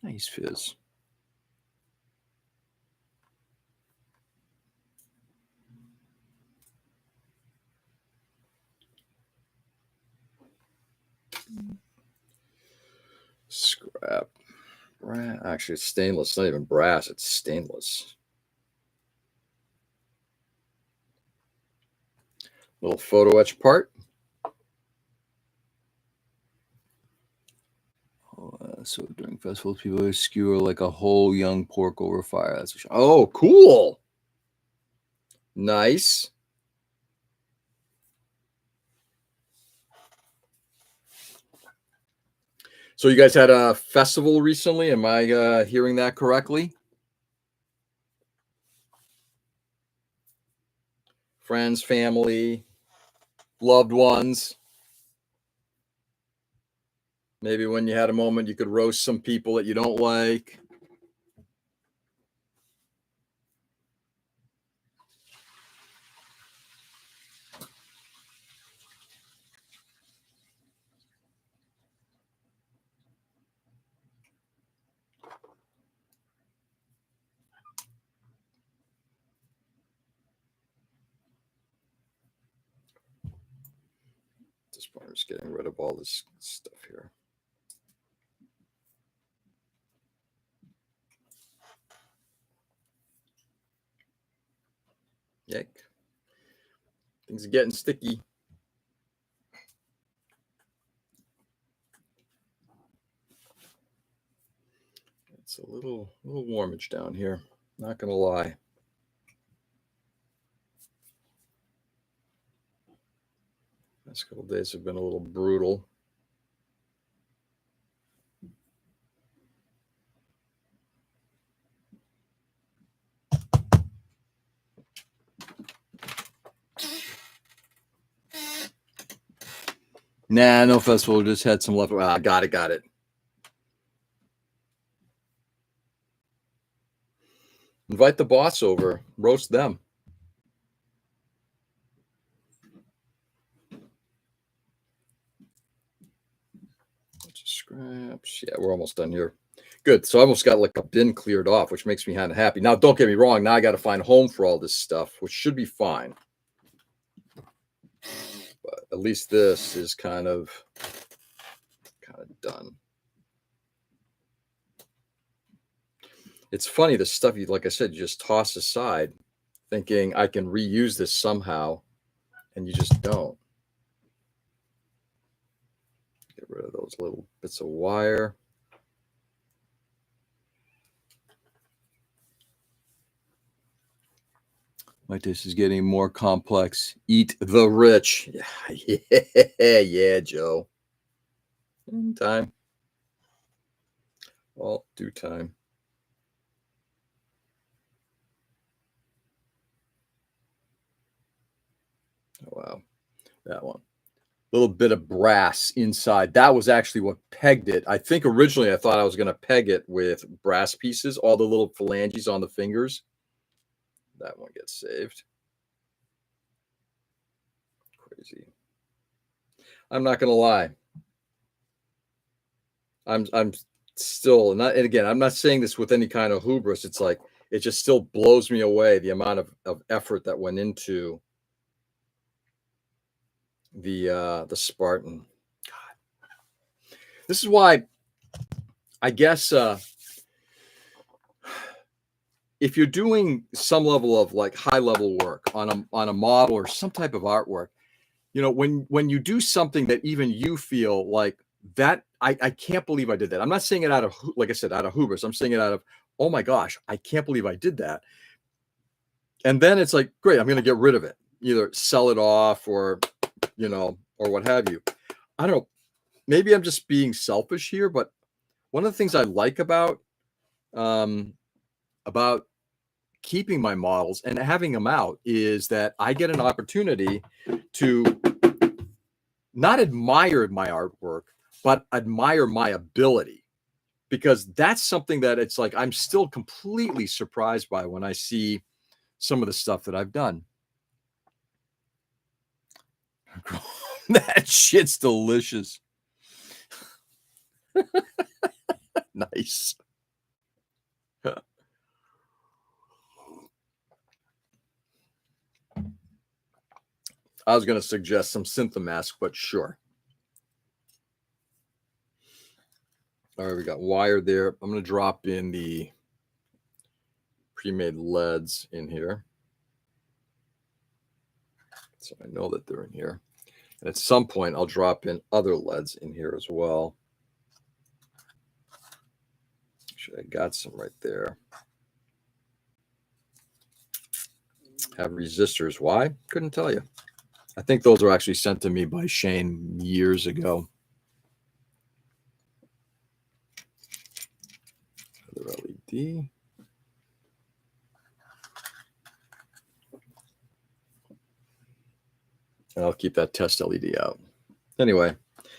Nice fizz. Scrap. Actually, it's stainless. It's not even brass. It's stainless. Little photo etch part. So during festivals, people skewer like a whole young pork over fire. That's oh, cool. Nice. So you guys had a festival recently. Am I hearing that correctly? Friends, family, loved ones. Maybe when you had a moment, you could roast some people that you don't like. At this point, I'm just getting rid of all this stuff here. Yike. Things are getting sticky. It's a little warmage down here. Not gonna lie. Last couple of days have been a little brutal. Nah, no festival. Just had some left. Ah, got it. Invite the boss over. Roast them. Bunch of scraps. Yeah, we're almost done here. Good. So I almost got like a bin cleared off, which makes me kind of happy. Now, don't get me wrong. Now I got to find a home for all this stuff, which should be fine. But at least this is kind of done. It's funny, the stuff you, like I said, you just toss aside thinking I can reuse this somehow, and you just don't. Get rid of those little bits of wire. My dish is getting more complex. Eat the rich. Yeah, Joe. In time. All due time. Oh, wow. That one. Little bit of brass inside. That was actually what pegged it. I think originally I thought I was going to peg it with brass pieces, all the little phalanges on the fingers. That one gets saved. Crazy. I'm not going to lie. I'm still not, and again, I'm not saying this with any kind of hubris. It's like it just still blows me away the amount of effort that went into the Spartan. God. This is why I guess if you're doing some level of like high level work on a model or some type of artwork, you know, when you do something that even you feel like that, I can't believe I did that. I'm not saying it out of, like I said, out of hubris. I'm saying it out of, oh my gosh, I can't believe I did that. And then it's like, great, I'm going to get rid of it, either sell it off or, you know, or what have you. I don't know. Maybe I'm just being selfish here, but one of the things I like about keeping my models and having them out is that I get an opportunity to not admire my artwork, but admire my ability, because that's something that it's like I'm still completely surprised by when I see some of the stuff that I've done. That shit's delicious. Nice. I was going to suggest some Synthamask, but sure. All right, we got wire there. I'm going to drop in the pre-made LEDs in here. So I know that they're in here. And at some point, I'll drop in other LEDs in here as well. Actually, I got some right there. Have resistors. Why? Couldn't tell you. I think those were actually sent to me by Shane years ago. Another LED. And I'll keep that test LED out. Anyway,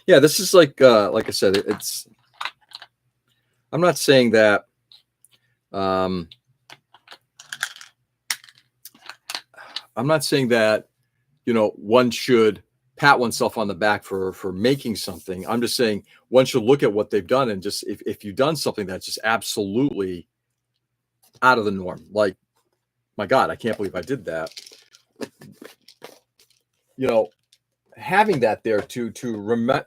yeah, this is like I said, it's. I'm not saying that. I'm not saying that, you know, one should pat oneself on the back for making something. I'm just saying one should look at what they've done and just if you've done something that's just absolutely out of the norm, like, my God, I can't believe I did that. You know, having that there to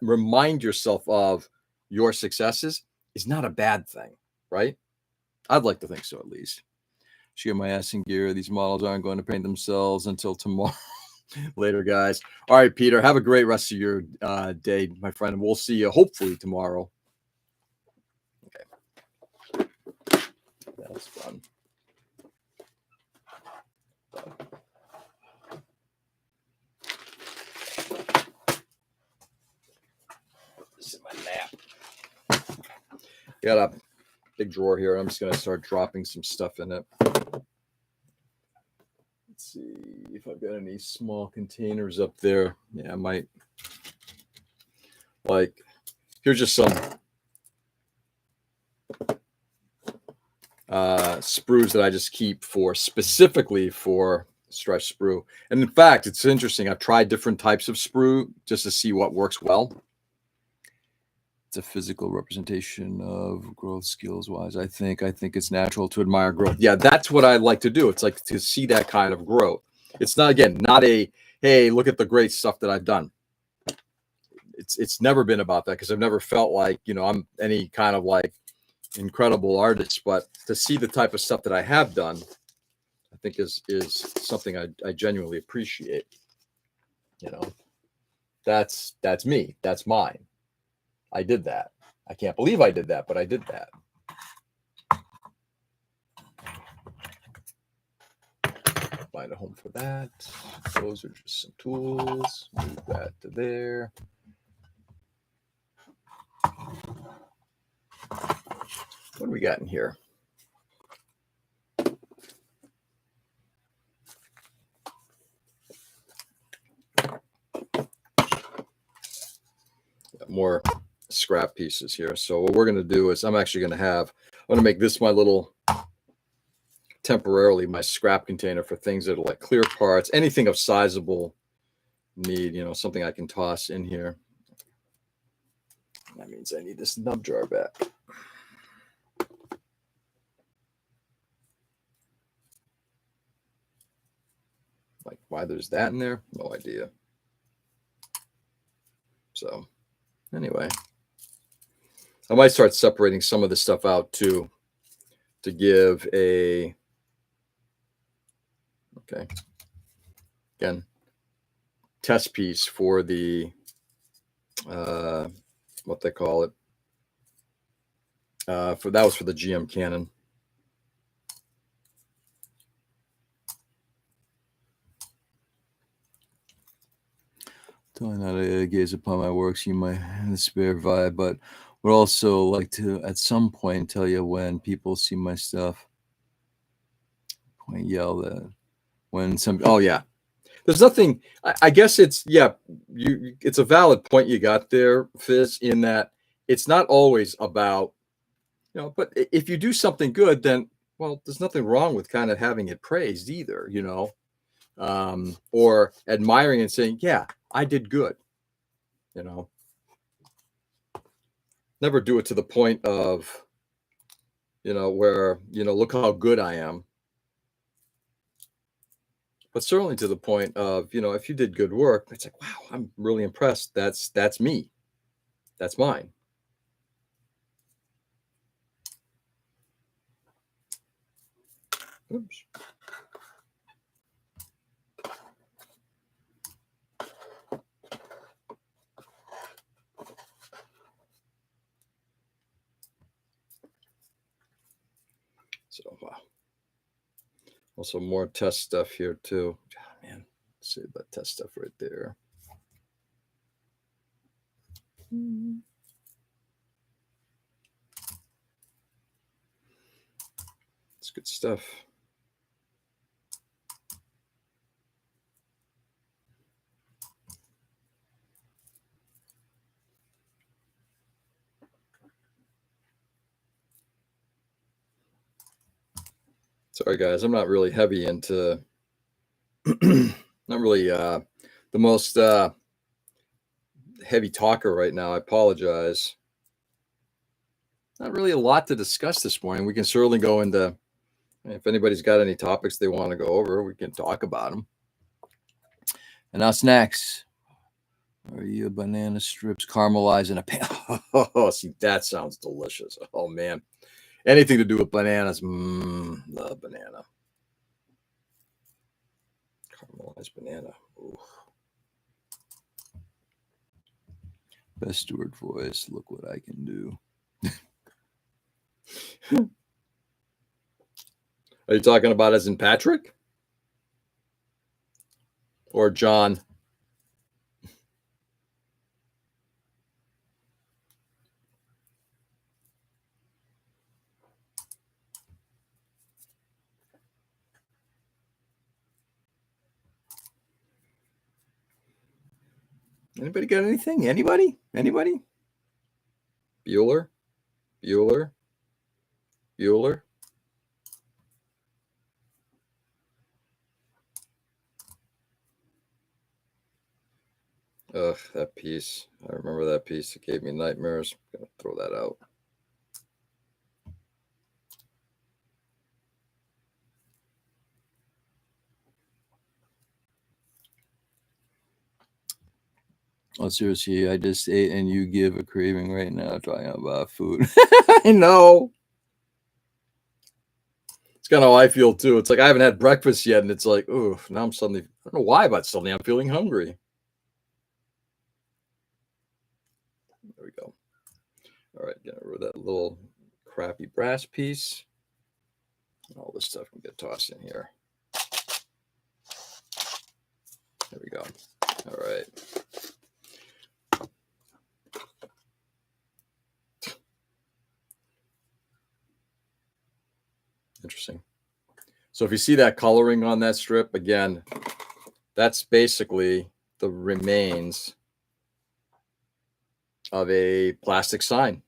remind yourself of your successes is not a bad thing, right? I'd like to think so, at least. Should get my ass in gear. These models aren't going to paint themselves until tomorrow. Later, guys. All right, Peter, have a great rest of your day, my friend, and we'll see you hopefully tomorrow. Okay. That's fun. This is my nap. Got a big drawer here. I'm just going to start dropping some stuff in it. Let's see if I've got any small containers up there. Yeah, I might. Like, here's just some sprues that I just keep specifically for stretch sprue. And in fact, it's interesting. I've tried different types of sprue just to see what works well. It's a physical representation of growth skills wise. I think it's natural to admire growth. Yeah, that's what I like to do. It's like to see that kind of growth. It's not, again, not a, hey, look at the great stuff that I've done. It's never been about that, because I've never felt like, you know, I'm any kind of like incredible artist, but to see the type of stuff that I have done, I think is something I genuinely appreciate. You know, that's me. That's mine. I did that. I can't believe I did that, but I did that. Find a home for that. Those are just some tools. Move that to there. What do we got in here? Got more scrap pieces here. So what we're going to do is I'm going to make this my little, temporarily, my scrap container for things that are like clear parts, anything of sizable need, you know, something I can toss in here. That means I need this nub jar back. Like, why there's that in there? No idea. So anyway, I might start separating some of the stuff out too, to give a, okay, again, test piece for the, what they call it. That was for the GM Canon. Telling how to gaze upon my works, you might have the spare vibe, but would also like to at some point tell you when people see my stuff. Point yell that when some, oh yeah, there's nothing. I guess it's, yeah, it's a valid point you got there, Fizz, in that it's not always about, you know, but if you do something good, then Well, there's nothing wrong with kind of having it praised either, or admiring and saying, yeah, I did good, you know. Never do it to the point of, where, look how good I am. But certainly to the point of, if you did good work, it's like, wow, I'm really impressed. That's me. That's mine. Oops. So wow. Also more test stuff here too. Oh, man, save that test stuff right there. It's good stuff. Sorry guys, I'm not really heavy into not really the most heavy talker right now. I apologize. Not really a lot to discuss this morning. We can certainly go into, if anybody's got any topics they want to go over, we can talk about them. And now snacks. Are you banana strips caramelized in a pan? Oh, see, that sounds delicious. Oh man, anything to do with bananas. Love banana. Caramelized banana. Ooh. Best Stewart voice. Look what I can do. Are you talking about as in Patrick? Or John? Anybody got anything? Anybody? Bueller? Ugh, that piece. I remember that piece. It gave me nightmares. I'm gonna throw that out. Oh, seriously, I just ate and you give a craving right now talking about food. I know. It's kind of how I feel too. It's like I haven't had breakfast yet, and it's like, oh, now I'm suddenly, I don't know why, but suddenly I'm feeling hungry. There we go. All right, get rid of that little crappy brass piece. All this stuff can get tossed in here. There we go. All right. Interesting. So if you see that coloring on that strip, again, that's basically the remains of a plastic sign.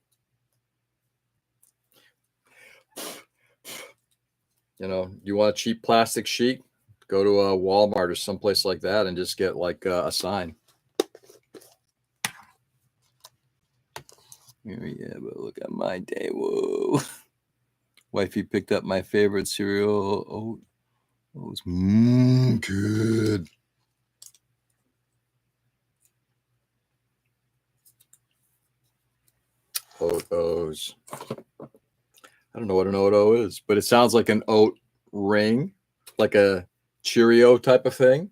You want a cheap plastic sheet? Go to a Walmart or someplace like that and just get like a sign. Yeah, but look at my day. Whoa. Wifey picked up my favorite cereal. Oh, it was good. O's. I don't know what an oat is, but it sounds like an oat ring, like a Cheerio type of thing.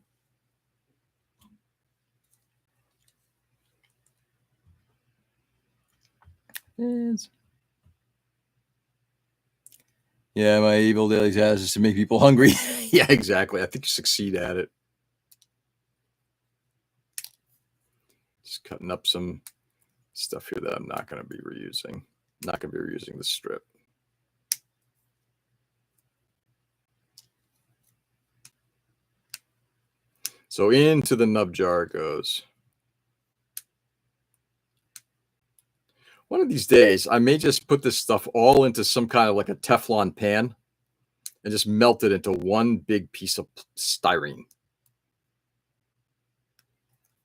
Yeah, my evil daily task is to make people hungry. Yeah, exactly. I think you succeed at it. Just cutting up some stuff here that I'm not going to be reusing. Not going to be reusing the strip. So into the nub jar it goes. One of these days, I may just put this stuff all into some kind of like a Teflon pan and just melt it into one big piece of styrene.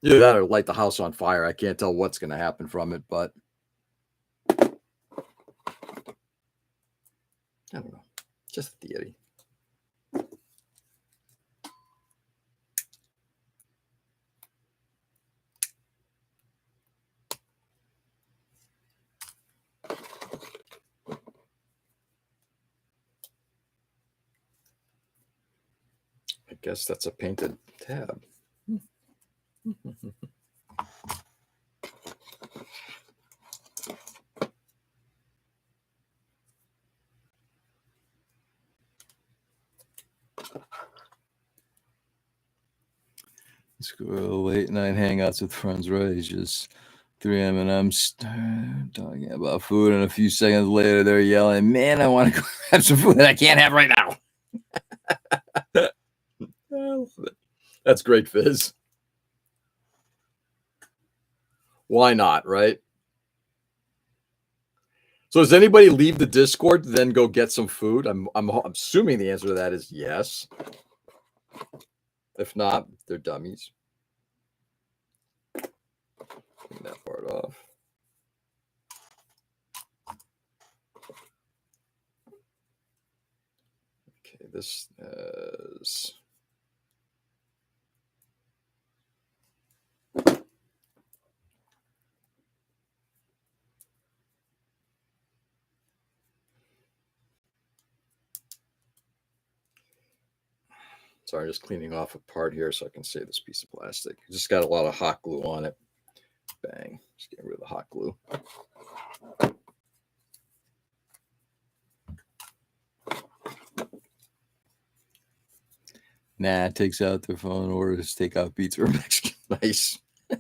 Either that or light the house on fire. I can't tell what's going to happen from it, but I don't know. Just a theory. I guess that's a painted tab. Squirrel late night hangouts with friends, right? He's just 3 M&M's talking about food, and a few seconds later they're yelling, "Man, I want to go have some food that I can't have right now." I love it. That's great, Fizz. Why not, right? So does anybody leave the Discord, then go get some food? I'm assuming the answer to that is yes. If not, they're dummies. Clean that part off. Okay, this is... Sorry, just cleaning off a part here so I can save this piece of plastic. Just got a lot of hot glue on it. Bang. Just get rid of the hot glue. Nah, takes out their phone, orders takeout pizza or Mexican. Nice. I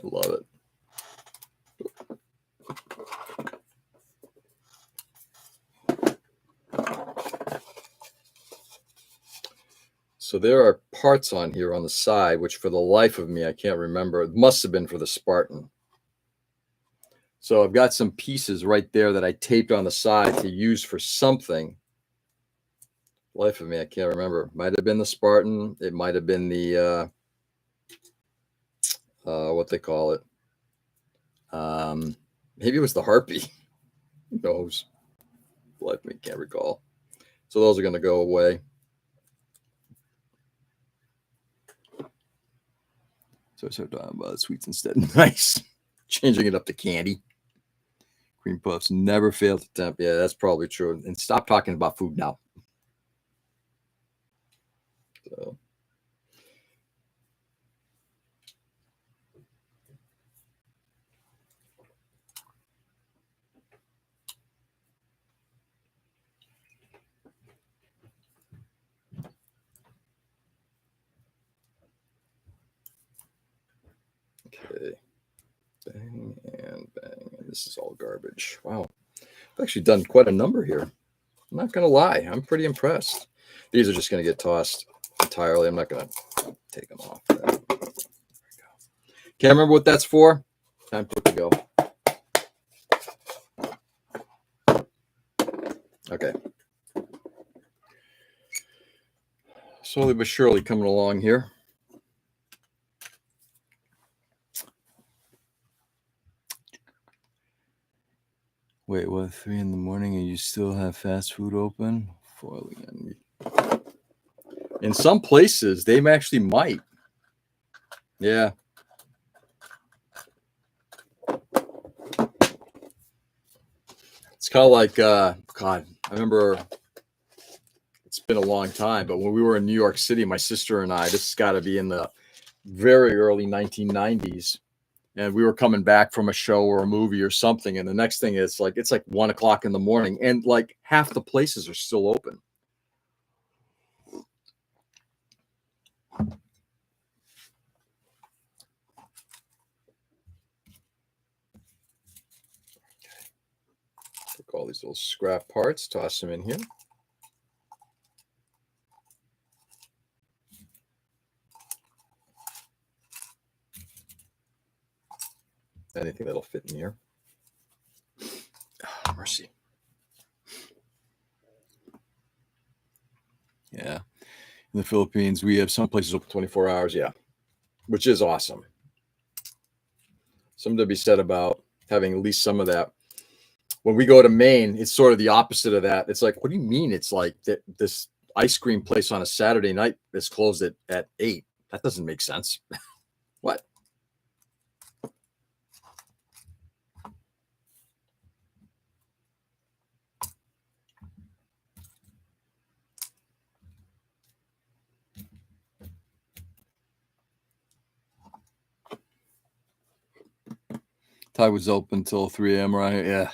love it. So there are parts on here on the side, which for the life of me, I can't remember. It must have been for the Spartan. So I've got some pieces right there that I taped on the side to use for something. Life of me, I can't remember. Might have been the Spartan. It might have been the, what they call it. Maybe it was the Harpy. Who knows? Life of me, can't recall. So those are going to go away. So I started talking about sweets instead. Nice. Changing it up to candy. Cream puffs never fail to tempt. Yeah, that's probably true. And stop talking about food now. So. Okay. Bang and bang. And this is all garbage. Wow. I've actually done quite a number here. I'm not going to lie. I'm pretty impressed. These are just going to get tossed entirely. I'm not going to take them off. There we go. Can't remember what that's for. Time for it to go. Okay. Slowly but surely coming along here. Wait, what? 3 in the morning and you still have fast food open? In some places, they actually might. Yeah. It's kind of like, God, I remember it's been a long time, but when we were in New York City, my sister and I, this has got to be in the very early 1990s. And we were coming back from a show or a movie or something. And the next thing is like, it's like 1 o'clock in the morning and like half the places are still open. Take all these little scrap parts, toss them in here. Anything that'll fit in here. Oh, mercy. Yeah. In the Philippines, we have some places open 24 hours. Yeah. Which is awesome. Something to be said about having at least some of that. When we go to Maine, it's sort of the opposite of that. It's like, what do you mean? It's like this ice cream place on a Saturday night is closed at 8. That doesn't make sense. What? Tide was open till 3 a.m. right? Yeah.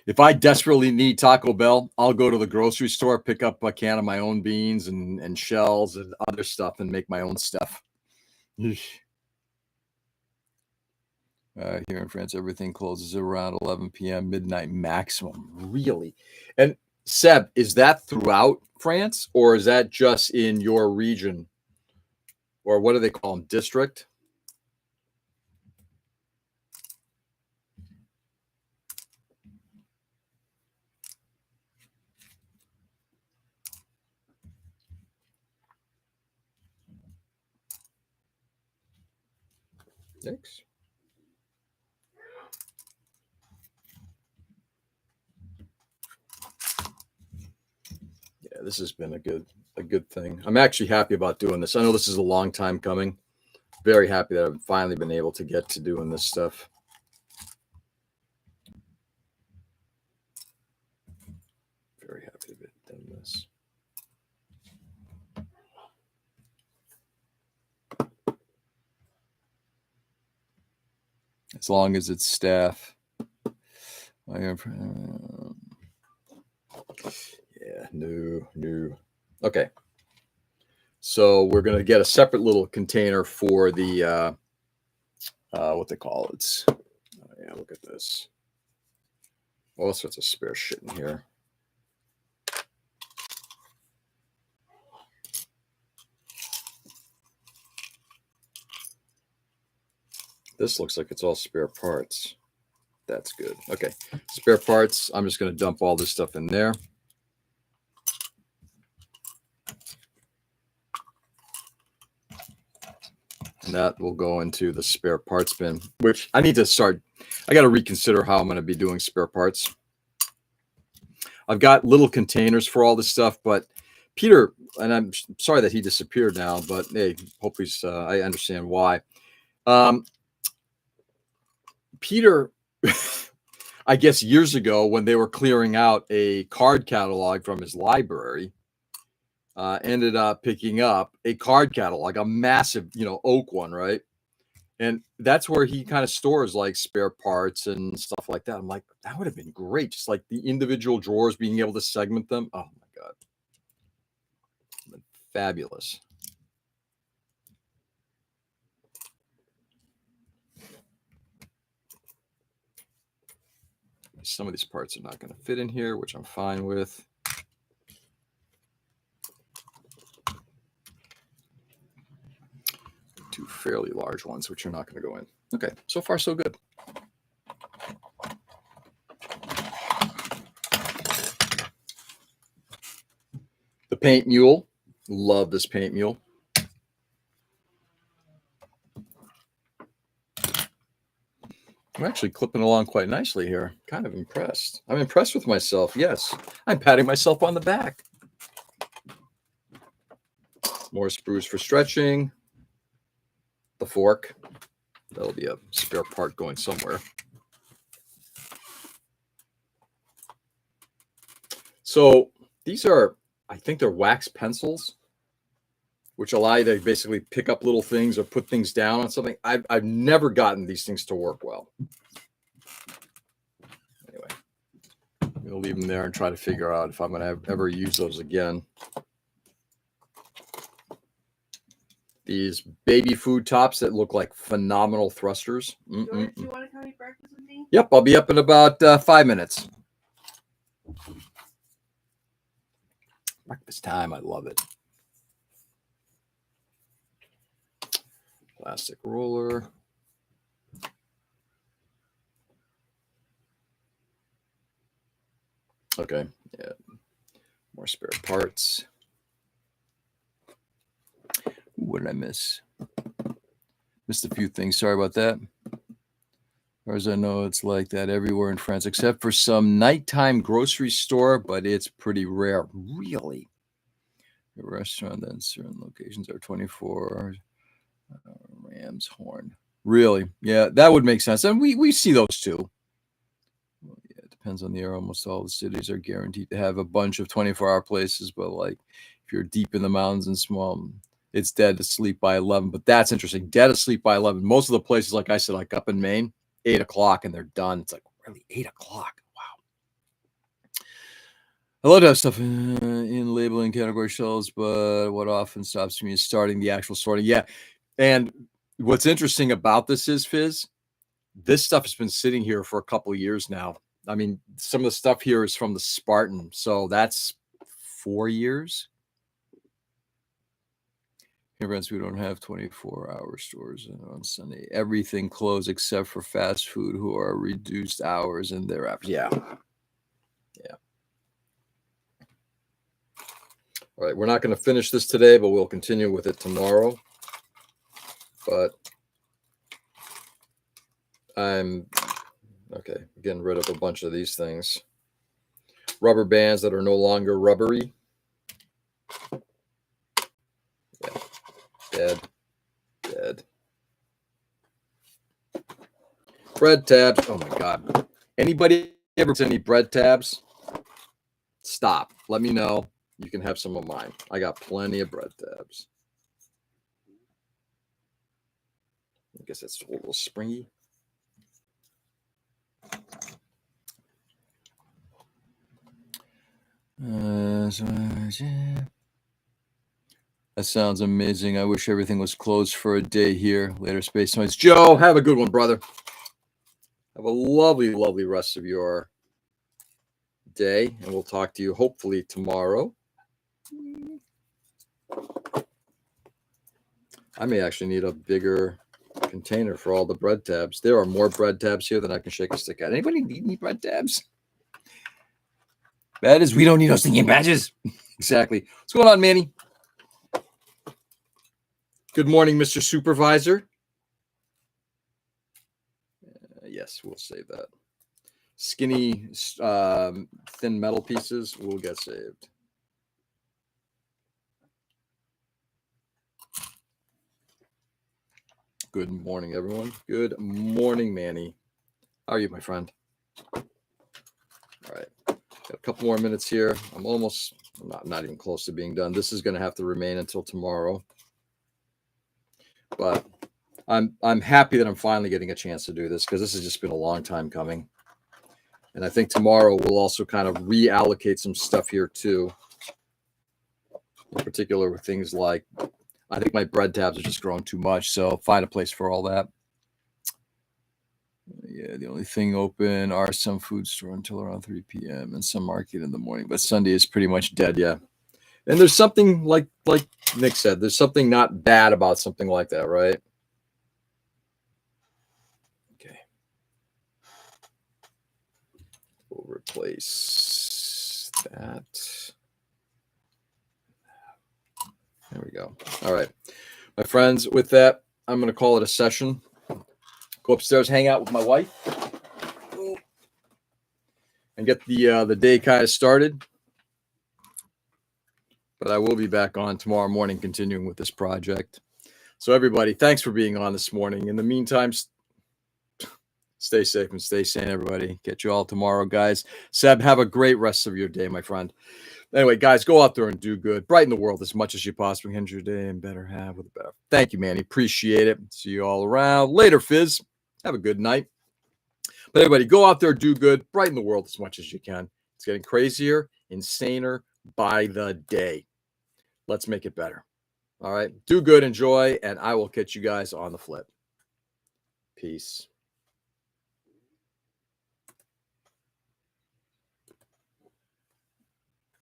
If I desperately need Taco Bell, I'll go to the grocery store, pick up a can of my own beans and shells and other stuff and make my own stuff. Here in France, everything closes around 11 p.m., midnight maximum. Really? And Seb, is that throughout France or is that just in your region? Or what do they call them? District? Thanks. Yeah, this has been a good thing. I'm actually happy about doing this. I know this is a long time coming. Very happy that I've finally been able to get to doing this stuff. Very happy to have done this. As long as it's staff. Yeah, no. Okay. So we're going to get a separate little container for the, what they call it. Yeah, look at this. All sorts of spare shit in here. This looks like it's all spare parts. That's good. Okay. Spare parts. I'm just going to dump all this stuff in there. And that will go into the spare parts bin, which I need to start. I got to reconsider how I'm going to be doing spare parts. I've got little containers for all this stuff, but Peter, and I'm sorry that he disappeared now, but hey, hope he's, I understand why. Peter, I guess years ago when they were clearing out a card catalog from his library, ended up picking up a card catalog, a massive, oak one, right? And that's where he kind of stores like spare parts and stuff like that. I'm like, that would have been great. Just like the individual drawers, being able to segment them. Oh my God. Fabulous. Some of these parts are not going to fit in here, which I'm fine with. Two fairly large ones, which are not going to go in. Okay, so far so good. The paint mule. Love this paint mule. I'm actually clipping along quite nicely here. Kind of impressed. I'm impressed with myself. Yes, I'm patting myself on the back. More sprues for stretching. The fork. That'll be a spare part going somewhere. So these are, I think they're wax pencils, which allow you to basically pick up little things or put things down on something. I've never gotten these things to work well. Anyway, I'm going to leave them there and try to figure out if I'm going to ever use those again. These baby food tops that look like phenomenal thrusters. George, do you want to come eat breakfast with me? Yep, I'll be up in about 5 minutes. Breakfast time, I love it. Plastic roller. Okay, yeah. More spare parts. What did I miss? Missed a few things. Sorry about that. As far as I know, it's like that everywhere in France, except for some nighttime grocery store, but it's pretty rare. Really? A restaurant that in certain locations are 24 hours. Ram's Horn. Really? Yeah, that would make sense. And we see those too. Well, yeah, it depends on the area. Almost all the cities are guaranteed to have a bunch of 24-hour places, but like if you're deep in the mountains and small, it's dead to sleep by 11. But that's interesting. Dead to sleep by 11. Most of the places, like I said, like up in Maine, 8 o'clock and they're done. It's like, really, 8 o'clock? Wow. I love to have stuff in labeling category shelves, but what often stops me is starting the actual sorting. Yeah. And what's interesting about this is, Fizz, this stuff has been sitting here for a couple of years now. I mean, some of the stuff here is from the Spartan. So that's 4 years. Here, friends, we don't have 24-hour stores on Sunday. Everything closed except for fast food, who are reduced hours and thereafter. Yeah. Yeah. All right. We're not going to finish this today, but we'll continue with it tomorrow. But I'm getting rid of a bunch of these things. Rubber bands that are no longer rubbery. Yeah. Dead. Bread tabs. Oh my God. Anybody ever any bread tabs? Stop. Let me know. You can have some of mine. I got plenty of bread tabs. I guess that's a little springy. That sounds amazing. I wish everything was closed for a day here. Later, Space Noise. Joe, have a good one, brother. Have a lovely, lovely rest of your day, and we'll talk to you hopefully tomorrow. I may actually need a bigger container for all the bread tabs. There are more bread tabs here than I can shake a stick at. Anybody need any bread tabs? That is, we don't need those thinking badges. Exactly. What's going on, Manny? Good morning, Mr. Supervisor. Yes, we'll save that. Skinny, thin metal pieces will get saved. Good morning, everyone. Good morning, Manny. How are you, my friend? All right. Got a couple more minutes here. I'm not even close to being done. This is going to have to remain until tomorrow. But I'm happy that I'm finally getting a chance to do this because this has just been a long time coming. And I think tomorrow we'll also kind of reallocate some stuff here too. In particular with things like, I think my bread tabs are just growing too much. So find a place for all that. Yeah, the only thing open are some food store until around 3 p.m. and some market in the morning. But Sunday is pretty much dead, yeah. And there's something like Nick said, there's something not bad about something like that, right? Okay. We'll replace that. There we go. All right. My friends, with that, I'm going to call it a session. Go upstairs, hang out with my wife, and get the day kind of started. But I will be back on tomorrow morning continuing with this project. So everybody, thanks for being on this morning. In the meantime, stay safe and stay sane, everybody. Catch you all tomorrow, guys. Seb, have a great rest of your day, my friend. Anyway, guys, go out there and do good. Brighten the world as much as you possibly can your day and better have with better. Thank you, Manny. Appreciate it. See you all around. Later, Fizz. Have a good night. But everybody, go out there, do good. Brighten the world as much as you can. It's getting crazier, insaner by the day. Let's make it better. All right. Do good, enjoy, and I will catch you guys on the flip. Peace.